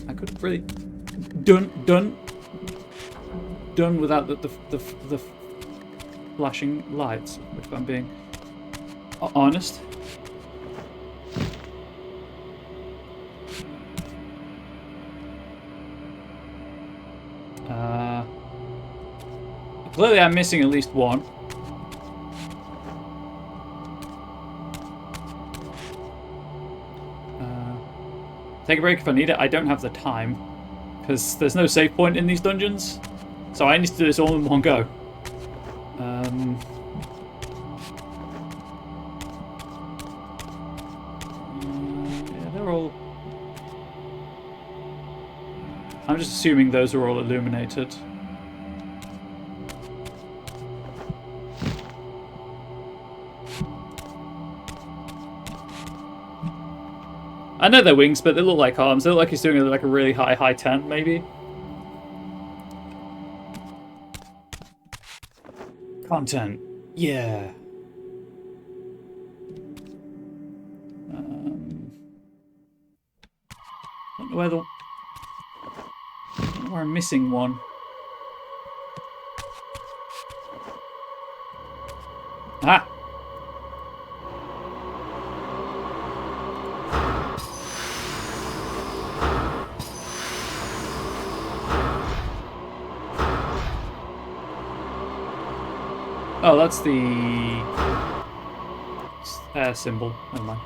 I could have really done without the flashing lights, if I'm being honest. Clearly I'm missing at least one. Take a break if I need it. I don't have the time, because there's no save point in these dungeons, so I need to do this all in one go. Yeah, they're all... I'm just assuming those are all illuminated. I know they're wings, but they look like arms. They look like he's doing like a really high 10, maybe. Content. Yeah. Don't know where the... Or I'm missing one. Ah! Oh, that's the symbol. Never mind.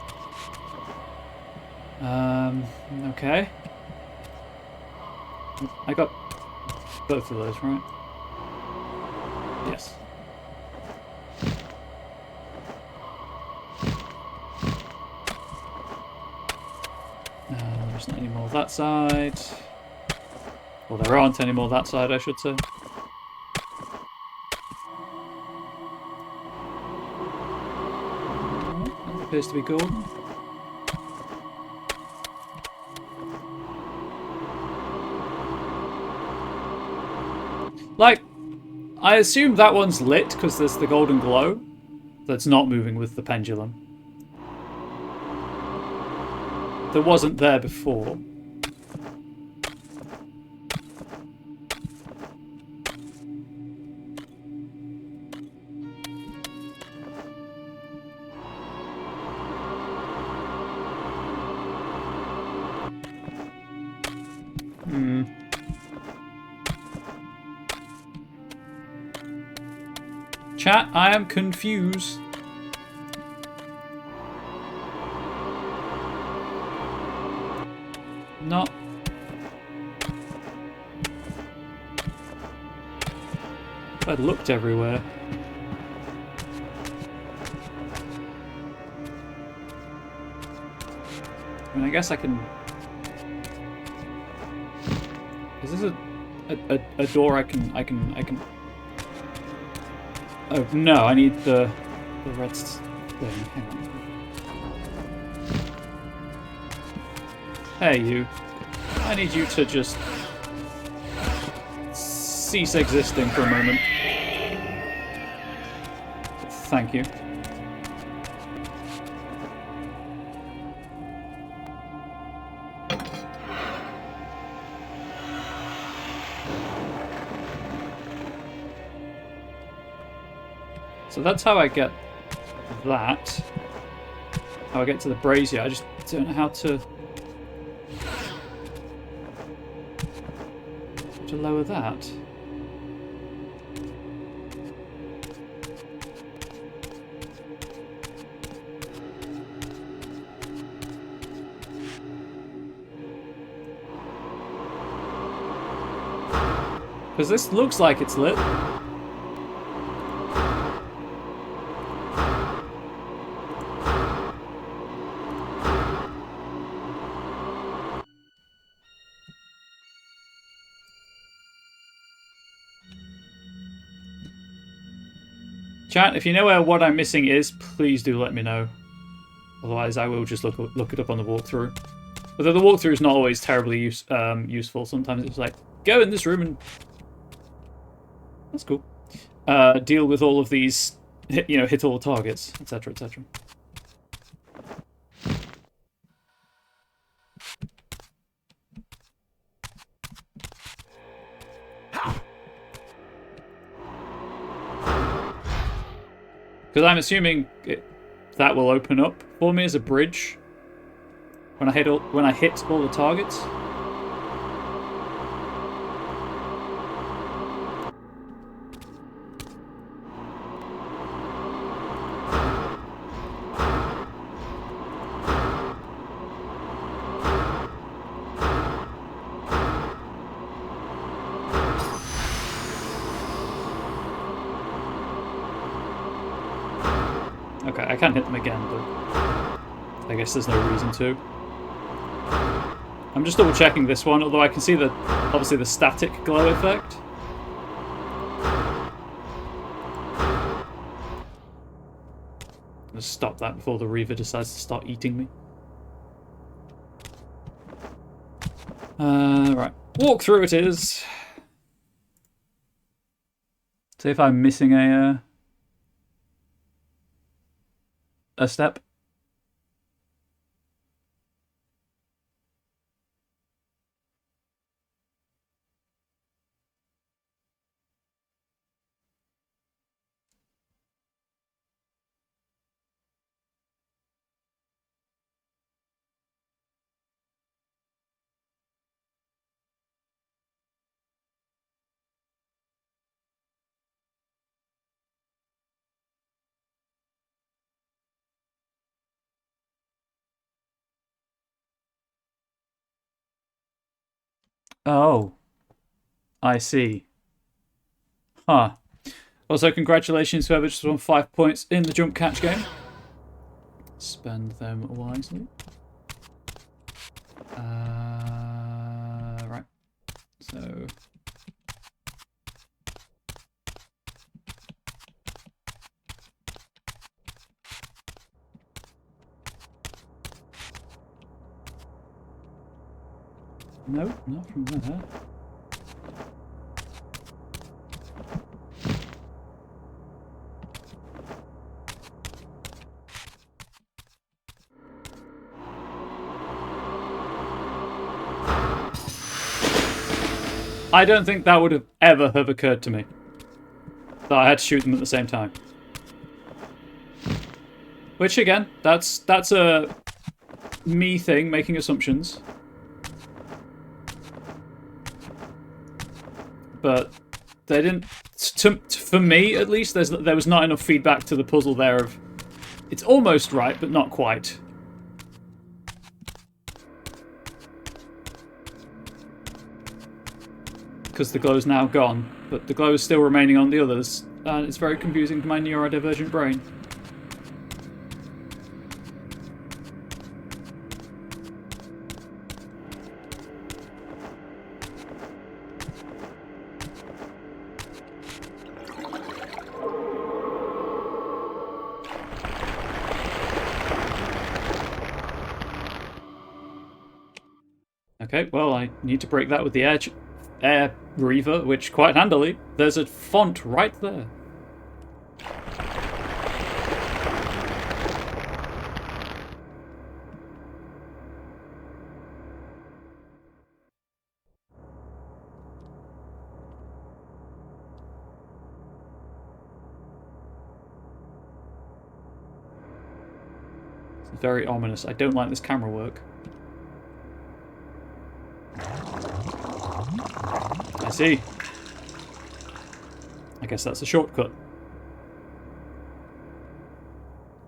Okay. I got both of those, right? Yes. There's not any more that side. Well, there aren't any more that side, I should say. That appears to be golden. Like, I assume that one's lit because there's the golden glow that's not moving with the pendulum. That wasn't there before. Chat, I am confused. Not. I'd looked everywhere. I mean, I guess I can. Is this a door I can? Oh no! I need the red thing. Hang on. Hey, you. I need you to just cease existing for a moment. Thank you. So that's how I get that. How I get to the brazier. I just don't know how to lower that. Because this looks like it's lit. Chat, if you know where what I'm missing is, please do let me know. Otherwise, I will just look it up on the walkthrough. Although the walkthrough is not always terribly useful. Sometimes it's like, go in this room and... That's cool. Deal with all of these, hit all the targets, etc., etc. Because I'm assuming that will open up for me as a bridge when I hit all the targets. Okay, I can't hit them again, but I guess there's no reason to. I'm just double checking this one, although I can see obviously the static glow effect. I'm gonna stop that before the Reaver decides to start eating me. Right, walk through it is. See if I'm missing a step. Oh, I see. Huh. Also, congratulations whoever just won 5 points in the jump catch game. Spend them wisely. Right. So... No, not from there. I don't think that would have ever have occurred to me. That I had to shoot them at the same time. Which again, that's a me thing, making assumptions. But they didn't. For me, at least, there was not enough feedback to the puzzle there of it's almost right, but not quite. Because the glow's now gone, but the glow is still remaining on the others, and it's very confusing to my neurodivergent brain. Okay, well, I need to break that with the air Reaver, which quite handily, there's a font right there. It's very ominous. I don't like this camera work. I see. I guess that's a shortcut.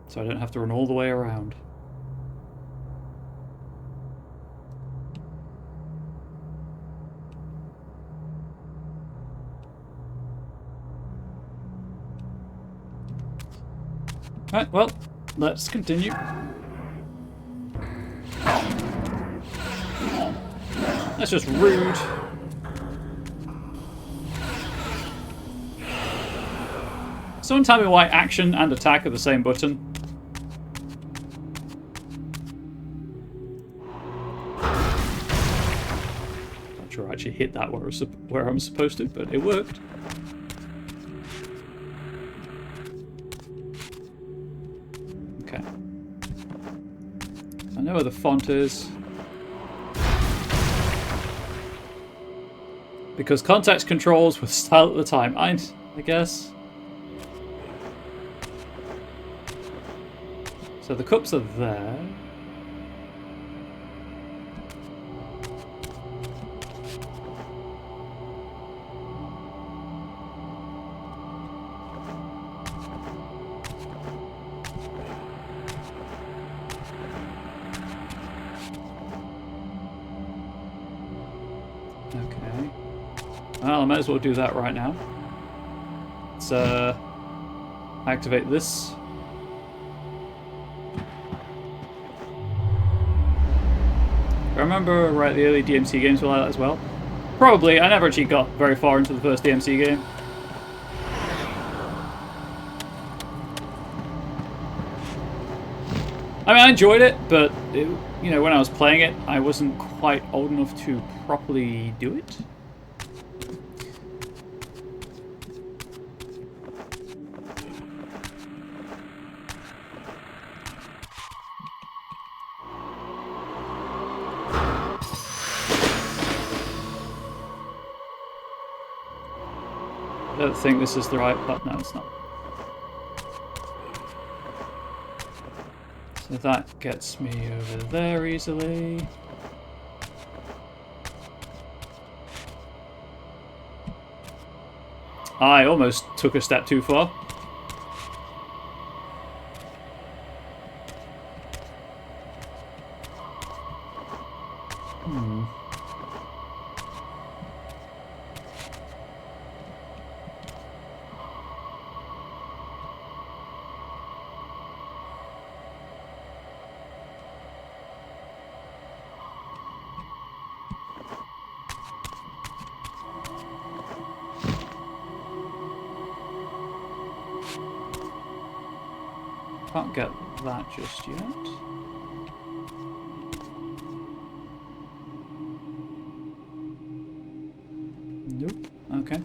So I don't have to run all the way around. Right, well, let's continue. That's just rude. Someone tell me why action and attack are the same button. Not sure I actually hit that where I'm supposed to, but it worked. Okay. I know where the font is. Because context controls were style at the time. I guess. So the cups are there. Okay. Well, I might as well do that right now. Let's activate this. I remember, right, the early DMC games were like that as well. Probably, I never actually got very far into the first DMC game. I mean, I enjoyed it, but, you know, when I was playing it, I wasn't quite old enough to properly do it. I don't think this is the right button. No, it's not. So that gets me over there easily. I almost took a step too far. Can't get that just yet. Nope. Okay.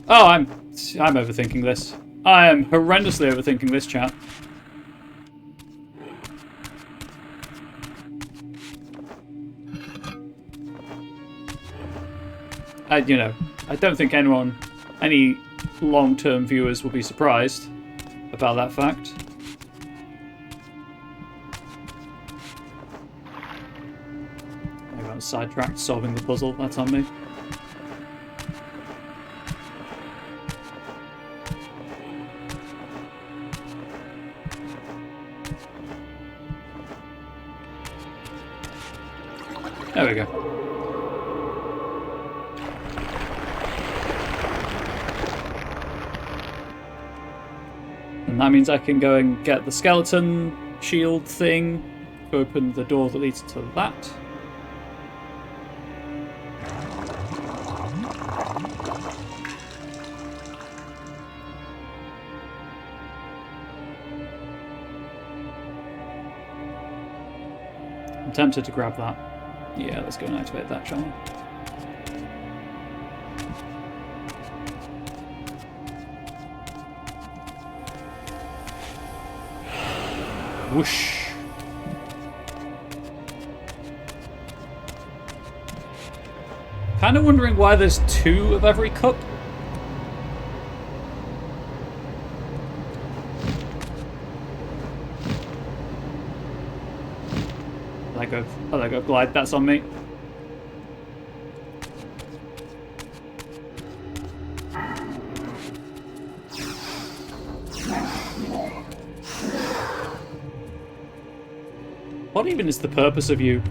Oh, I'm overthinking this. I am horrendously overthinking this, chat. You know, I don't think any long-term viewers will be surprised about that fact. I got sidetracked solving the puzzle. That's on me. There we go. And that means I can go and get the skeleton shield thing, open the door that leads to that. I'm tempted to grab that. Yeah, let's go and activate that, shall we? Whoosh. Kind of wondering why there's 2 of every cup. There go, glide, that's on me. What even is the purpose of you?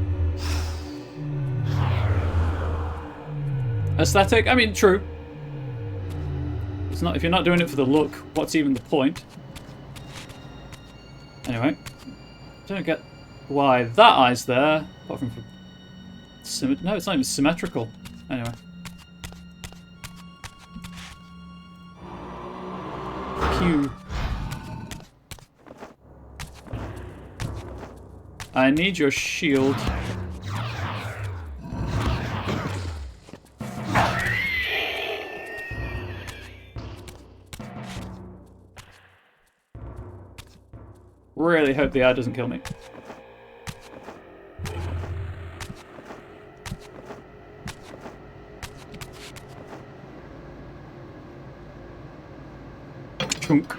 Aesthetic? I mean, true. It's not, if you're not doing it for the look, what's even the point? Anyway, don't get why that eye's there, apart from for no, it's not even symmetrical. Anyway. Q. I need your shield. Really hope the eye doesn't kill me. Chunk.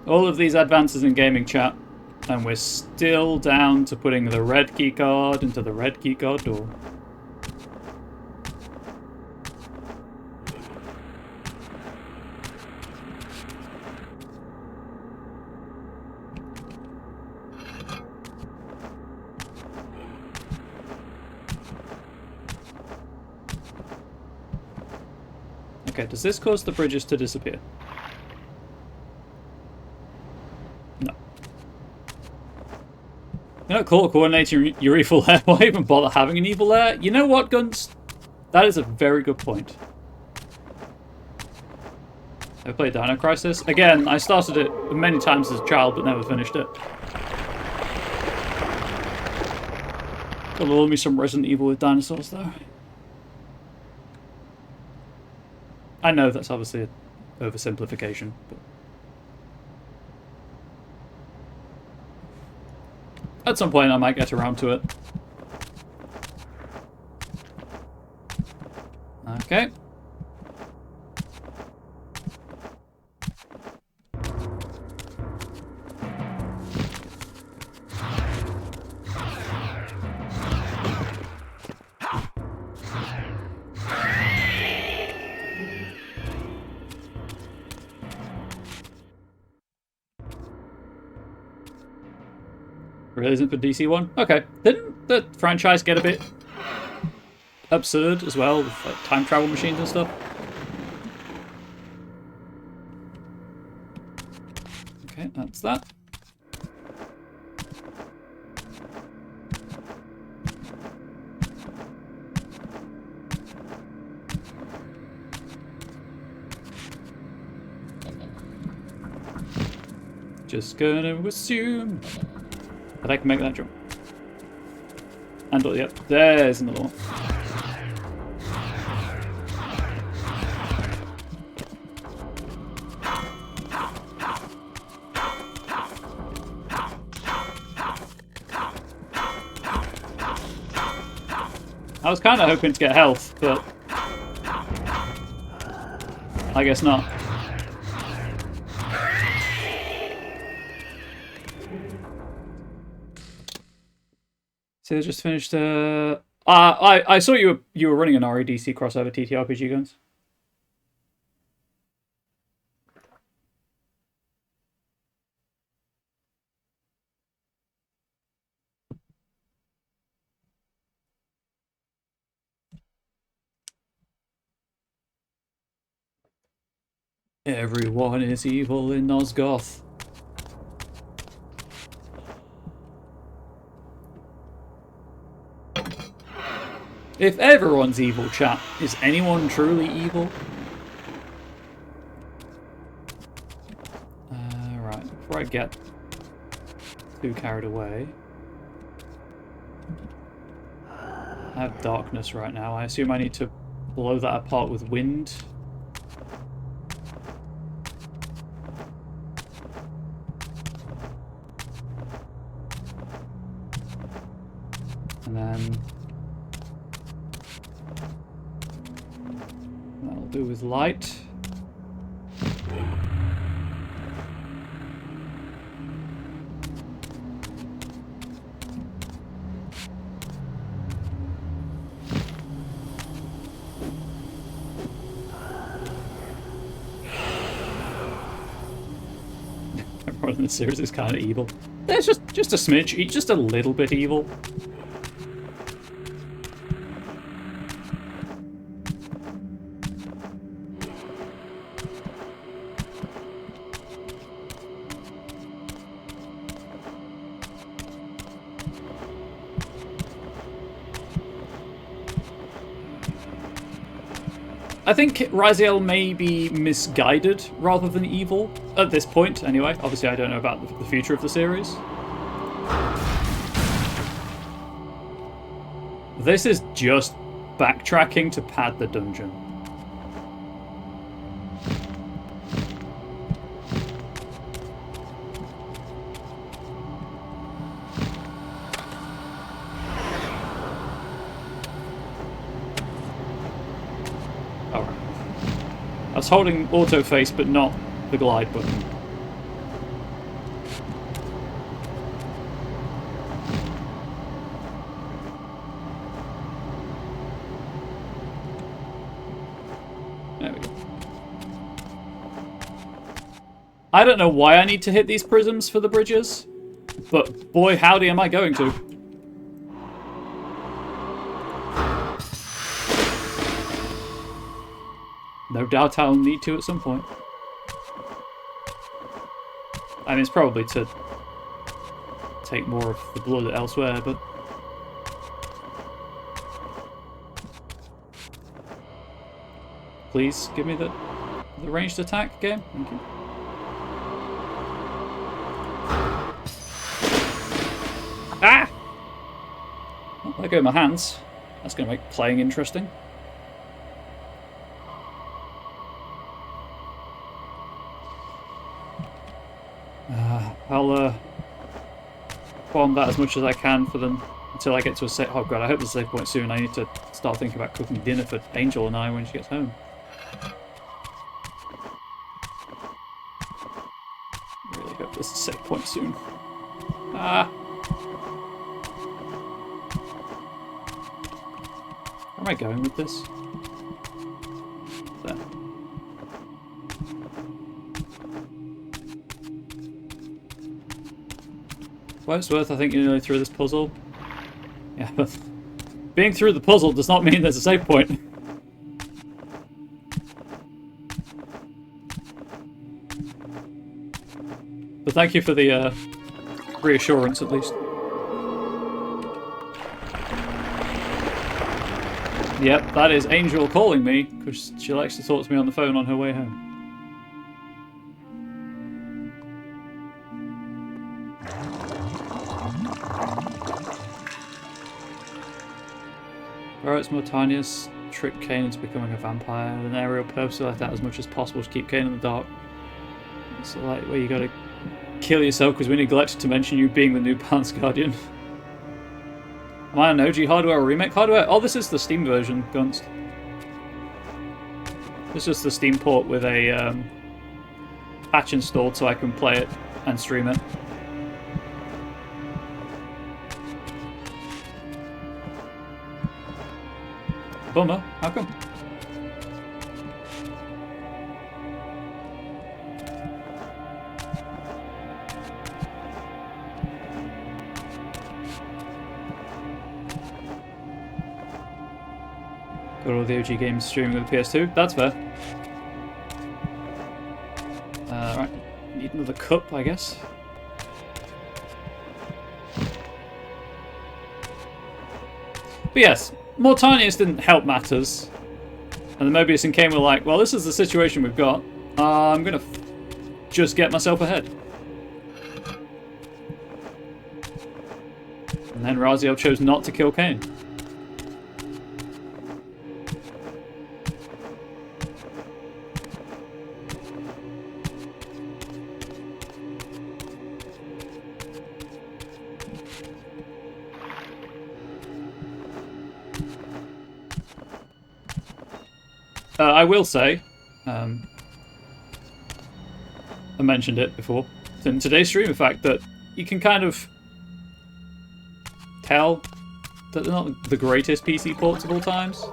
All of these advances in gaming chat, and we're still down to putting the red keycard into the red keycard door. Okay, does this cause the bridges to disappear? No. You're not cool coordinating your evil lair. Why even bother having an evil lair? You know what, Guns? That is a very good point. I played Dino Crisis. Again, I started it many times as a child, but never finished it. Gotta love me some Resident Evil with dinosaurs, though. I know that's obviously an oversimplification, but at some point I might get around to it. Okay. Really isn't for DC1? Okay. Didn't the franchise get a bit absurd as well, with like, time travel machines and stuff? Okay, that's that. just gonna assume that I can make that jump. And, yep, there's another one. I was kind of hoping to get health, but I guess not. So I just finished. I saw you were running an RADC crossover TTRPG guns. Everyone is evil in Nosgoth. If everyone's evil, chat, is anyone truly evil? Right, before I get too carried away. I have darkness right now. I assume I need to blow that apart with wind. And then that'll do with light. Everyone in the series is kind of evil. There's just a smidge, just a little bit evil. I think Raziel may be misguided rather than evil, at this point anyway. Obviously I don't know about the future of the series. This is just backtracking to pad the dungeon. I was holding auto face, but not the glide button. There we go. I don't know why I need to hit these prisms for the bridges, but boy howdy am I going to. No doubt I'll need to at some point. I mean, it's probably to take more of the blood elsewhere, but... Please give me the ranged attack game. Thank you. Ah! Well, there go my hands. That's going to make playing interesting. I'll bomb that as much as I can for them until I get to a safe. Oh god, I hope there's a save point soon. I need to start thinking about cooking dinner for Angel and I when she gets home. Really hope there's a save point soon. Ah! Where am I going with this? There. What it's worth, I think you're nearly through this puzzle. Yeah, but being through the puzzle does not mean there's a save point. But thank you for the reassurance, at least. Yep, that is Angel calling me, because she likes to talk to me on the phone on her way home. Barrett's Mortanius tricked Kain into becoming a vampire, and Ariel purposely left out as much as possible to keep Kain in the dark. It's like where you gotta kill yourself because we neglected to mention you being the new Balance Guardian. Am I an OG hardware or remake hardware? Oh, this is the Steam version, Gunst. This is the Steam port with a patch installed so I can play it and stream it. Bummer, how come? Got all the OG games streaming with the PS2. That's fair. Right. Need another cup, I guess. But yes, Mortanius didn't help matters. And the Mobius and Kain were like, well, this is the situation we've got. I'm going to just get myself ahead. And then Raziel chose not to kill Kain. I will say, I mentioned it before in today's stream, in fact, that you can kind of tell that they're not the greatest PC ports of all times.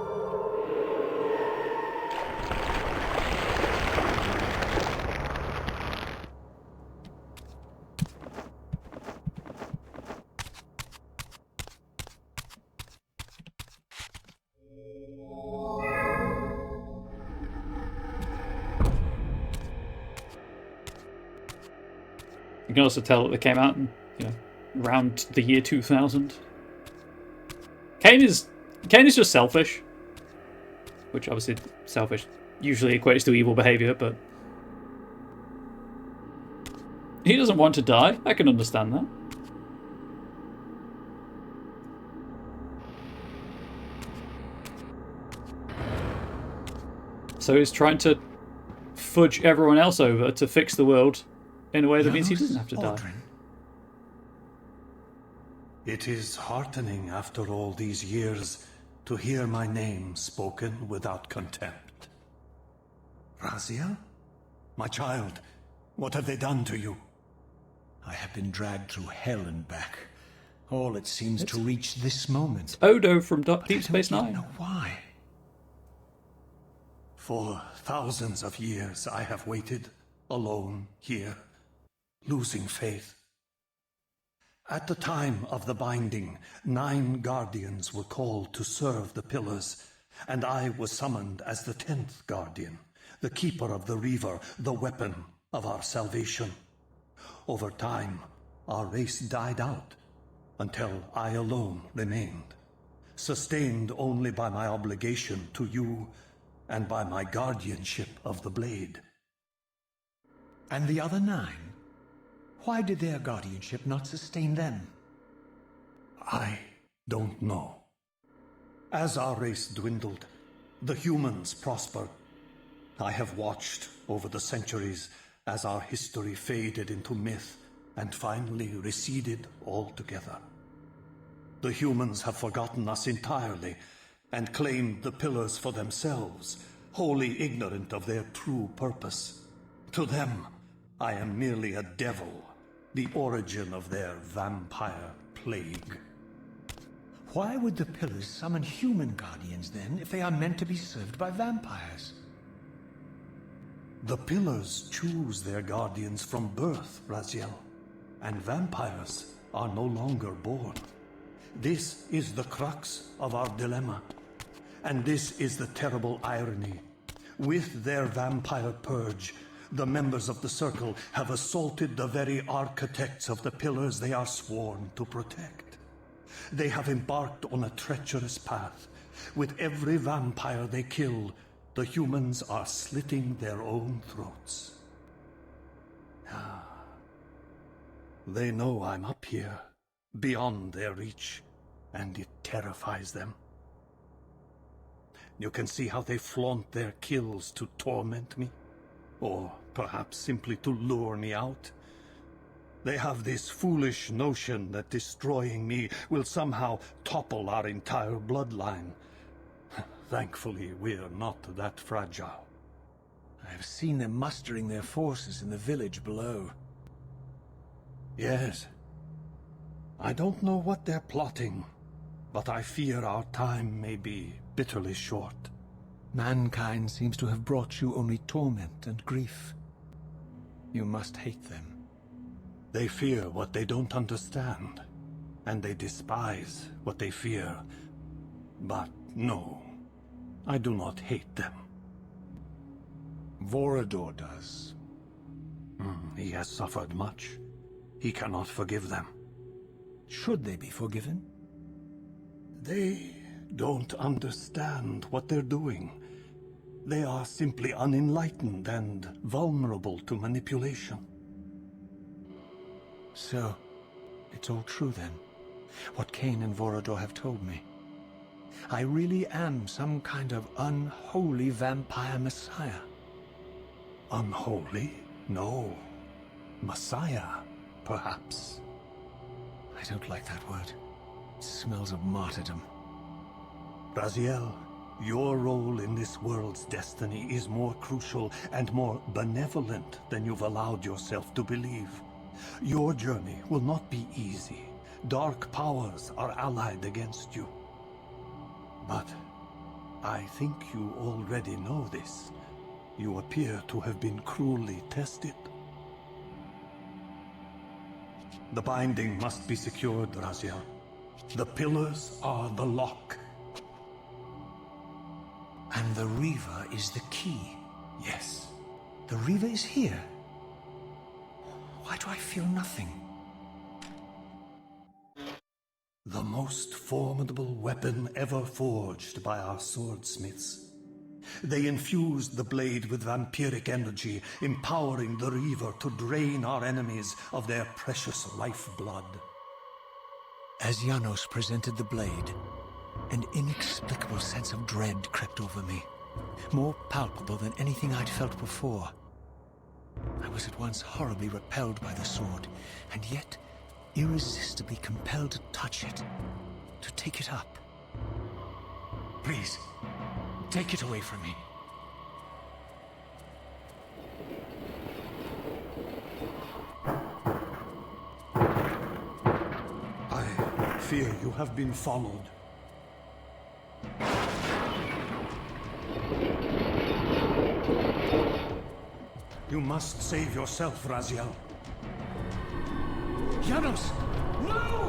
You can also tell that they came out in, around the year 2000. Kain is just selfish, which obviously selfish usually equates to evil behavior, but he doesn't want to die. I can understand that. So he's trying to fudge everyone else over to fix the world in a way that means he doesn't have to die. It is heartening after all these years to hear my name spoken without contempt. Raziel? My child, what have they done to you? I have been dragged through hell and back. All it seems to reach this moment. Odo from Deep Space Nine. I don't know why. For thousands of years I have waited, alone here, losing faith. At the time of the binding, 9 guardians were called to serve the pillars, and I was summoned as the 10th guardian, the keeper of the Reaver, the weapon of our salvation. Over time, our race died out, until I alone remained, sustained only by my obligation to you and by my guardianship of the blade. And the other 9? Why did their guardianship not sustain them? I don't know. As our race dwindled, the humans prospered. I have watched over the centuries as our history faded into myth and finally receded altogether. The humans have forgotten us entirely and claimed the pillars for themselves, wholly ignorant of their true purpose. To them, I am merely a devil, the origin of their vampire plague. Why would the pillars summon human guardians then, if they are meant to be served by vampires? The pillars choose their guardians from birth, Raziel, and vampires are no longer born. This is the crux of our dilemma, and this is the terrible irony. With their vampire purge, the members of the Circle have assaulted the very architects of the pillars they are sworn to protect. They have embarked on a treacherous path. With every vampire they kill, the humans are slitting their own throats. They know I'm up here, beyond their reach, and it terrifies them. You can see how they flaunt their kills to torment me, or perhaps simply to lure me out. They have this foolish notion that destroying me will somehow topple our entire bloodline. Thankfully, we're not that fragile. I've seen them mustering their forces in the village below. Yes. I don't know what they're plotting, but I fear our time may be bitterly short. Mankind seems to have brought you only torment and grief. You must hate them. They fear what they don't understand, and they despise what they fear. But no, I do not hate them. Vorador does. He has suffered much. He cannot forgive them. Should they be forgiven? They don't understand what they're doing. They are simply unenlightened and vulnerable to manipulation. So, it's all true then, what Kain and Vorador have told me. I really am some kind of unholy vampire messiah. Unholy? No. Messiah, perhaps. I don't like that word. It smells of martyrdom. Raziel, your role in this world's destiny is more crucial and more benevolent than you've allowed yourself to believe. Your journey will not be easy. Dark powers are allied against you. But I think you already know this. You appear to have been cruelly tested. The binding must be secured, Raziel. The pillars are the lock. And the Reaver is the key. Yes. The Reaver is here. Why do I feel nothing? The most formidable weapon ever forged by our swordsmiths. They infused the blade with vampiric energy, empowering the Reaver to drain our enemies of their precious lifeblood. As Janos presented the blade, an inexplicable sense of dread crept over me, more palpable than anything I'd felt before. I was at once horribly repelled by the sword, and yet irresistibly compelled to touch it, to take it up. Please, take it away from me. I fear you have been followed. You must save yourself, Raziel. Janos! No!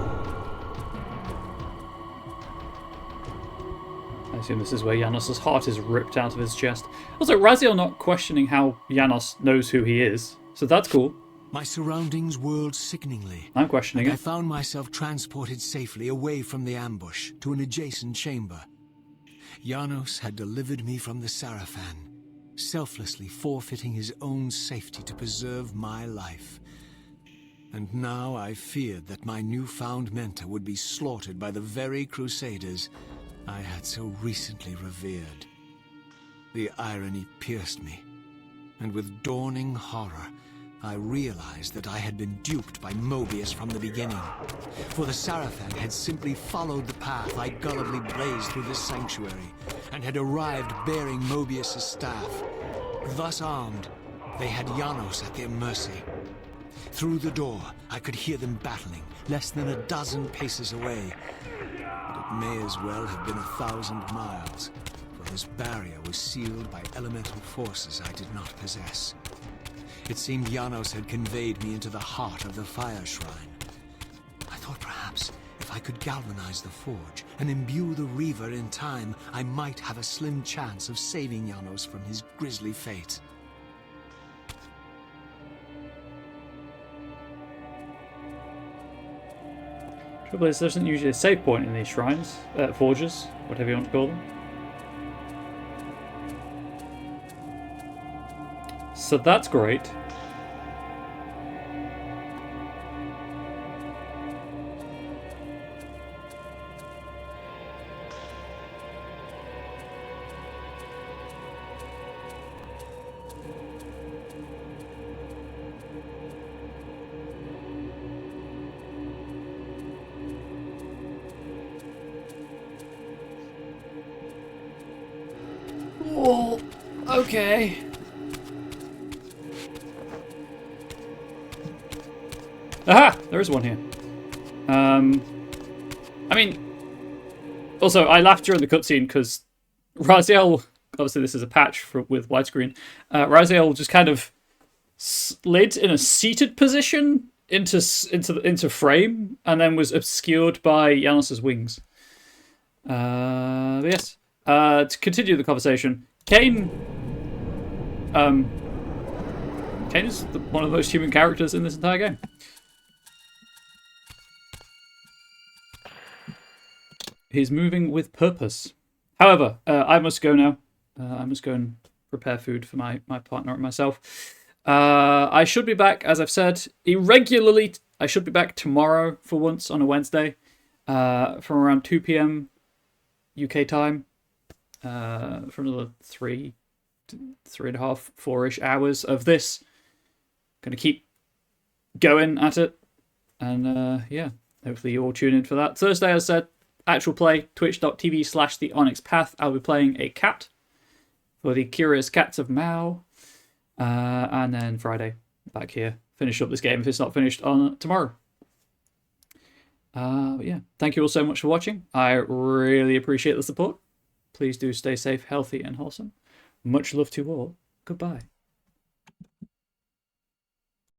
I assume this is where Janos' heart is ripped out of his chest. Also, Raziel not questioning how Janos knows who he is, so that's cool. My surroundings whirled sickeningly. I'm questioning and it. I found myself transported safely away from the ambush to an adjacent chamber. Janos had delivered me from the Sarafan, selflessly forfeiting his own safety to preserve my life. And now I feared that my newfound mentor would be slaughtered by the very crusaders I had so recently revered. The irony pierced me, and with dawning horror, I realized that I had been duped by Mobius from the beginning. For the Sarafan had simply followed the path I gullibly blazed through this sanctuary, and had arrived bearing Mobius' staff. Thus armed, they had Janos at their mercy. Through the door, I could hear them battling, less than a dozen paces away. But it may as well have been 1,000 miles, for this barrier was sealed by elemental forces I did not possess. It seemed Janos had conveyed me into the heart of the fire shrine. I thought perhaps if I could galvanize the forge and imbue the Reaver in time, I might have a slim chance of saving Janos from his grisly fate. Trouble is, there isn't usually a save point in these shrines, forges, whatever you want to call them. So that's great. Okay. Aha! There is one here. I mean, also, I laughed during the cutscene because Raziel, obviously this is a patch with widescreen, Raziel just kind of slid in a seated position into frame and then was obscured by Janos's wings. But yes. To continue the conversation, Kain is one of the most human characters in this entire game. He's moving with purpose. However, I must go now. I must go and prepare food for my partner and myself. I should be back, as I've said, irregularly. I should be back tomorrow for once on a Wednesday from around 2 p.m. UK time for another 3.5, 4-ish hours of this. Gonna keep going at it. And yeah, hopefully you all tune in for that. Thursday, as I said, actual play, twitch.tv/The Onyx Path. I'll be playing a cat for the Curious Cats of Mao. And then Friday, back here, finish up this game if it's not finished on tomorrow. Yeah, thank you all so much for watching. I really appreciate the support. Please do stay safe, healthy, and wholesome. Much love to you all. Goodbye.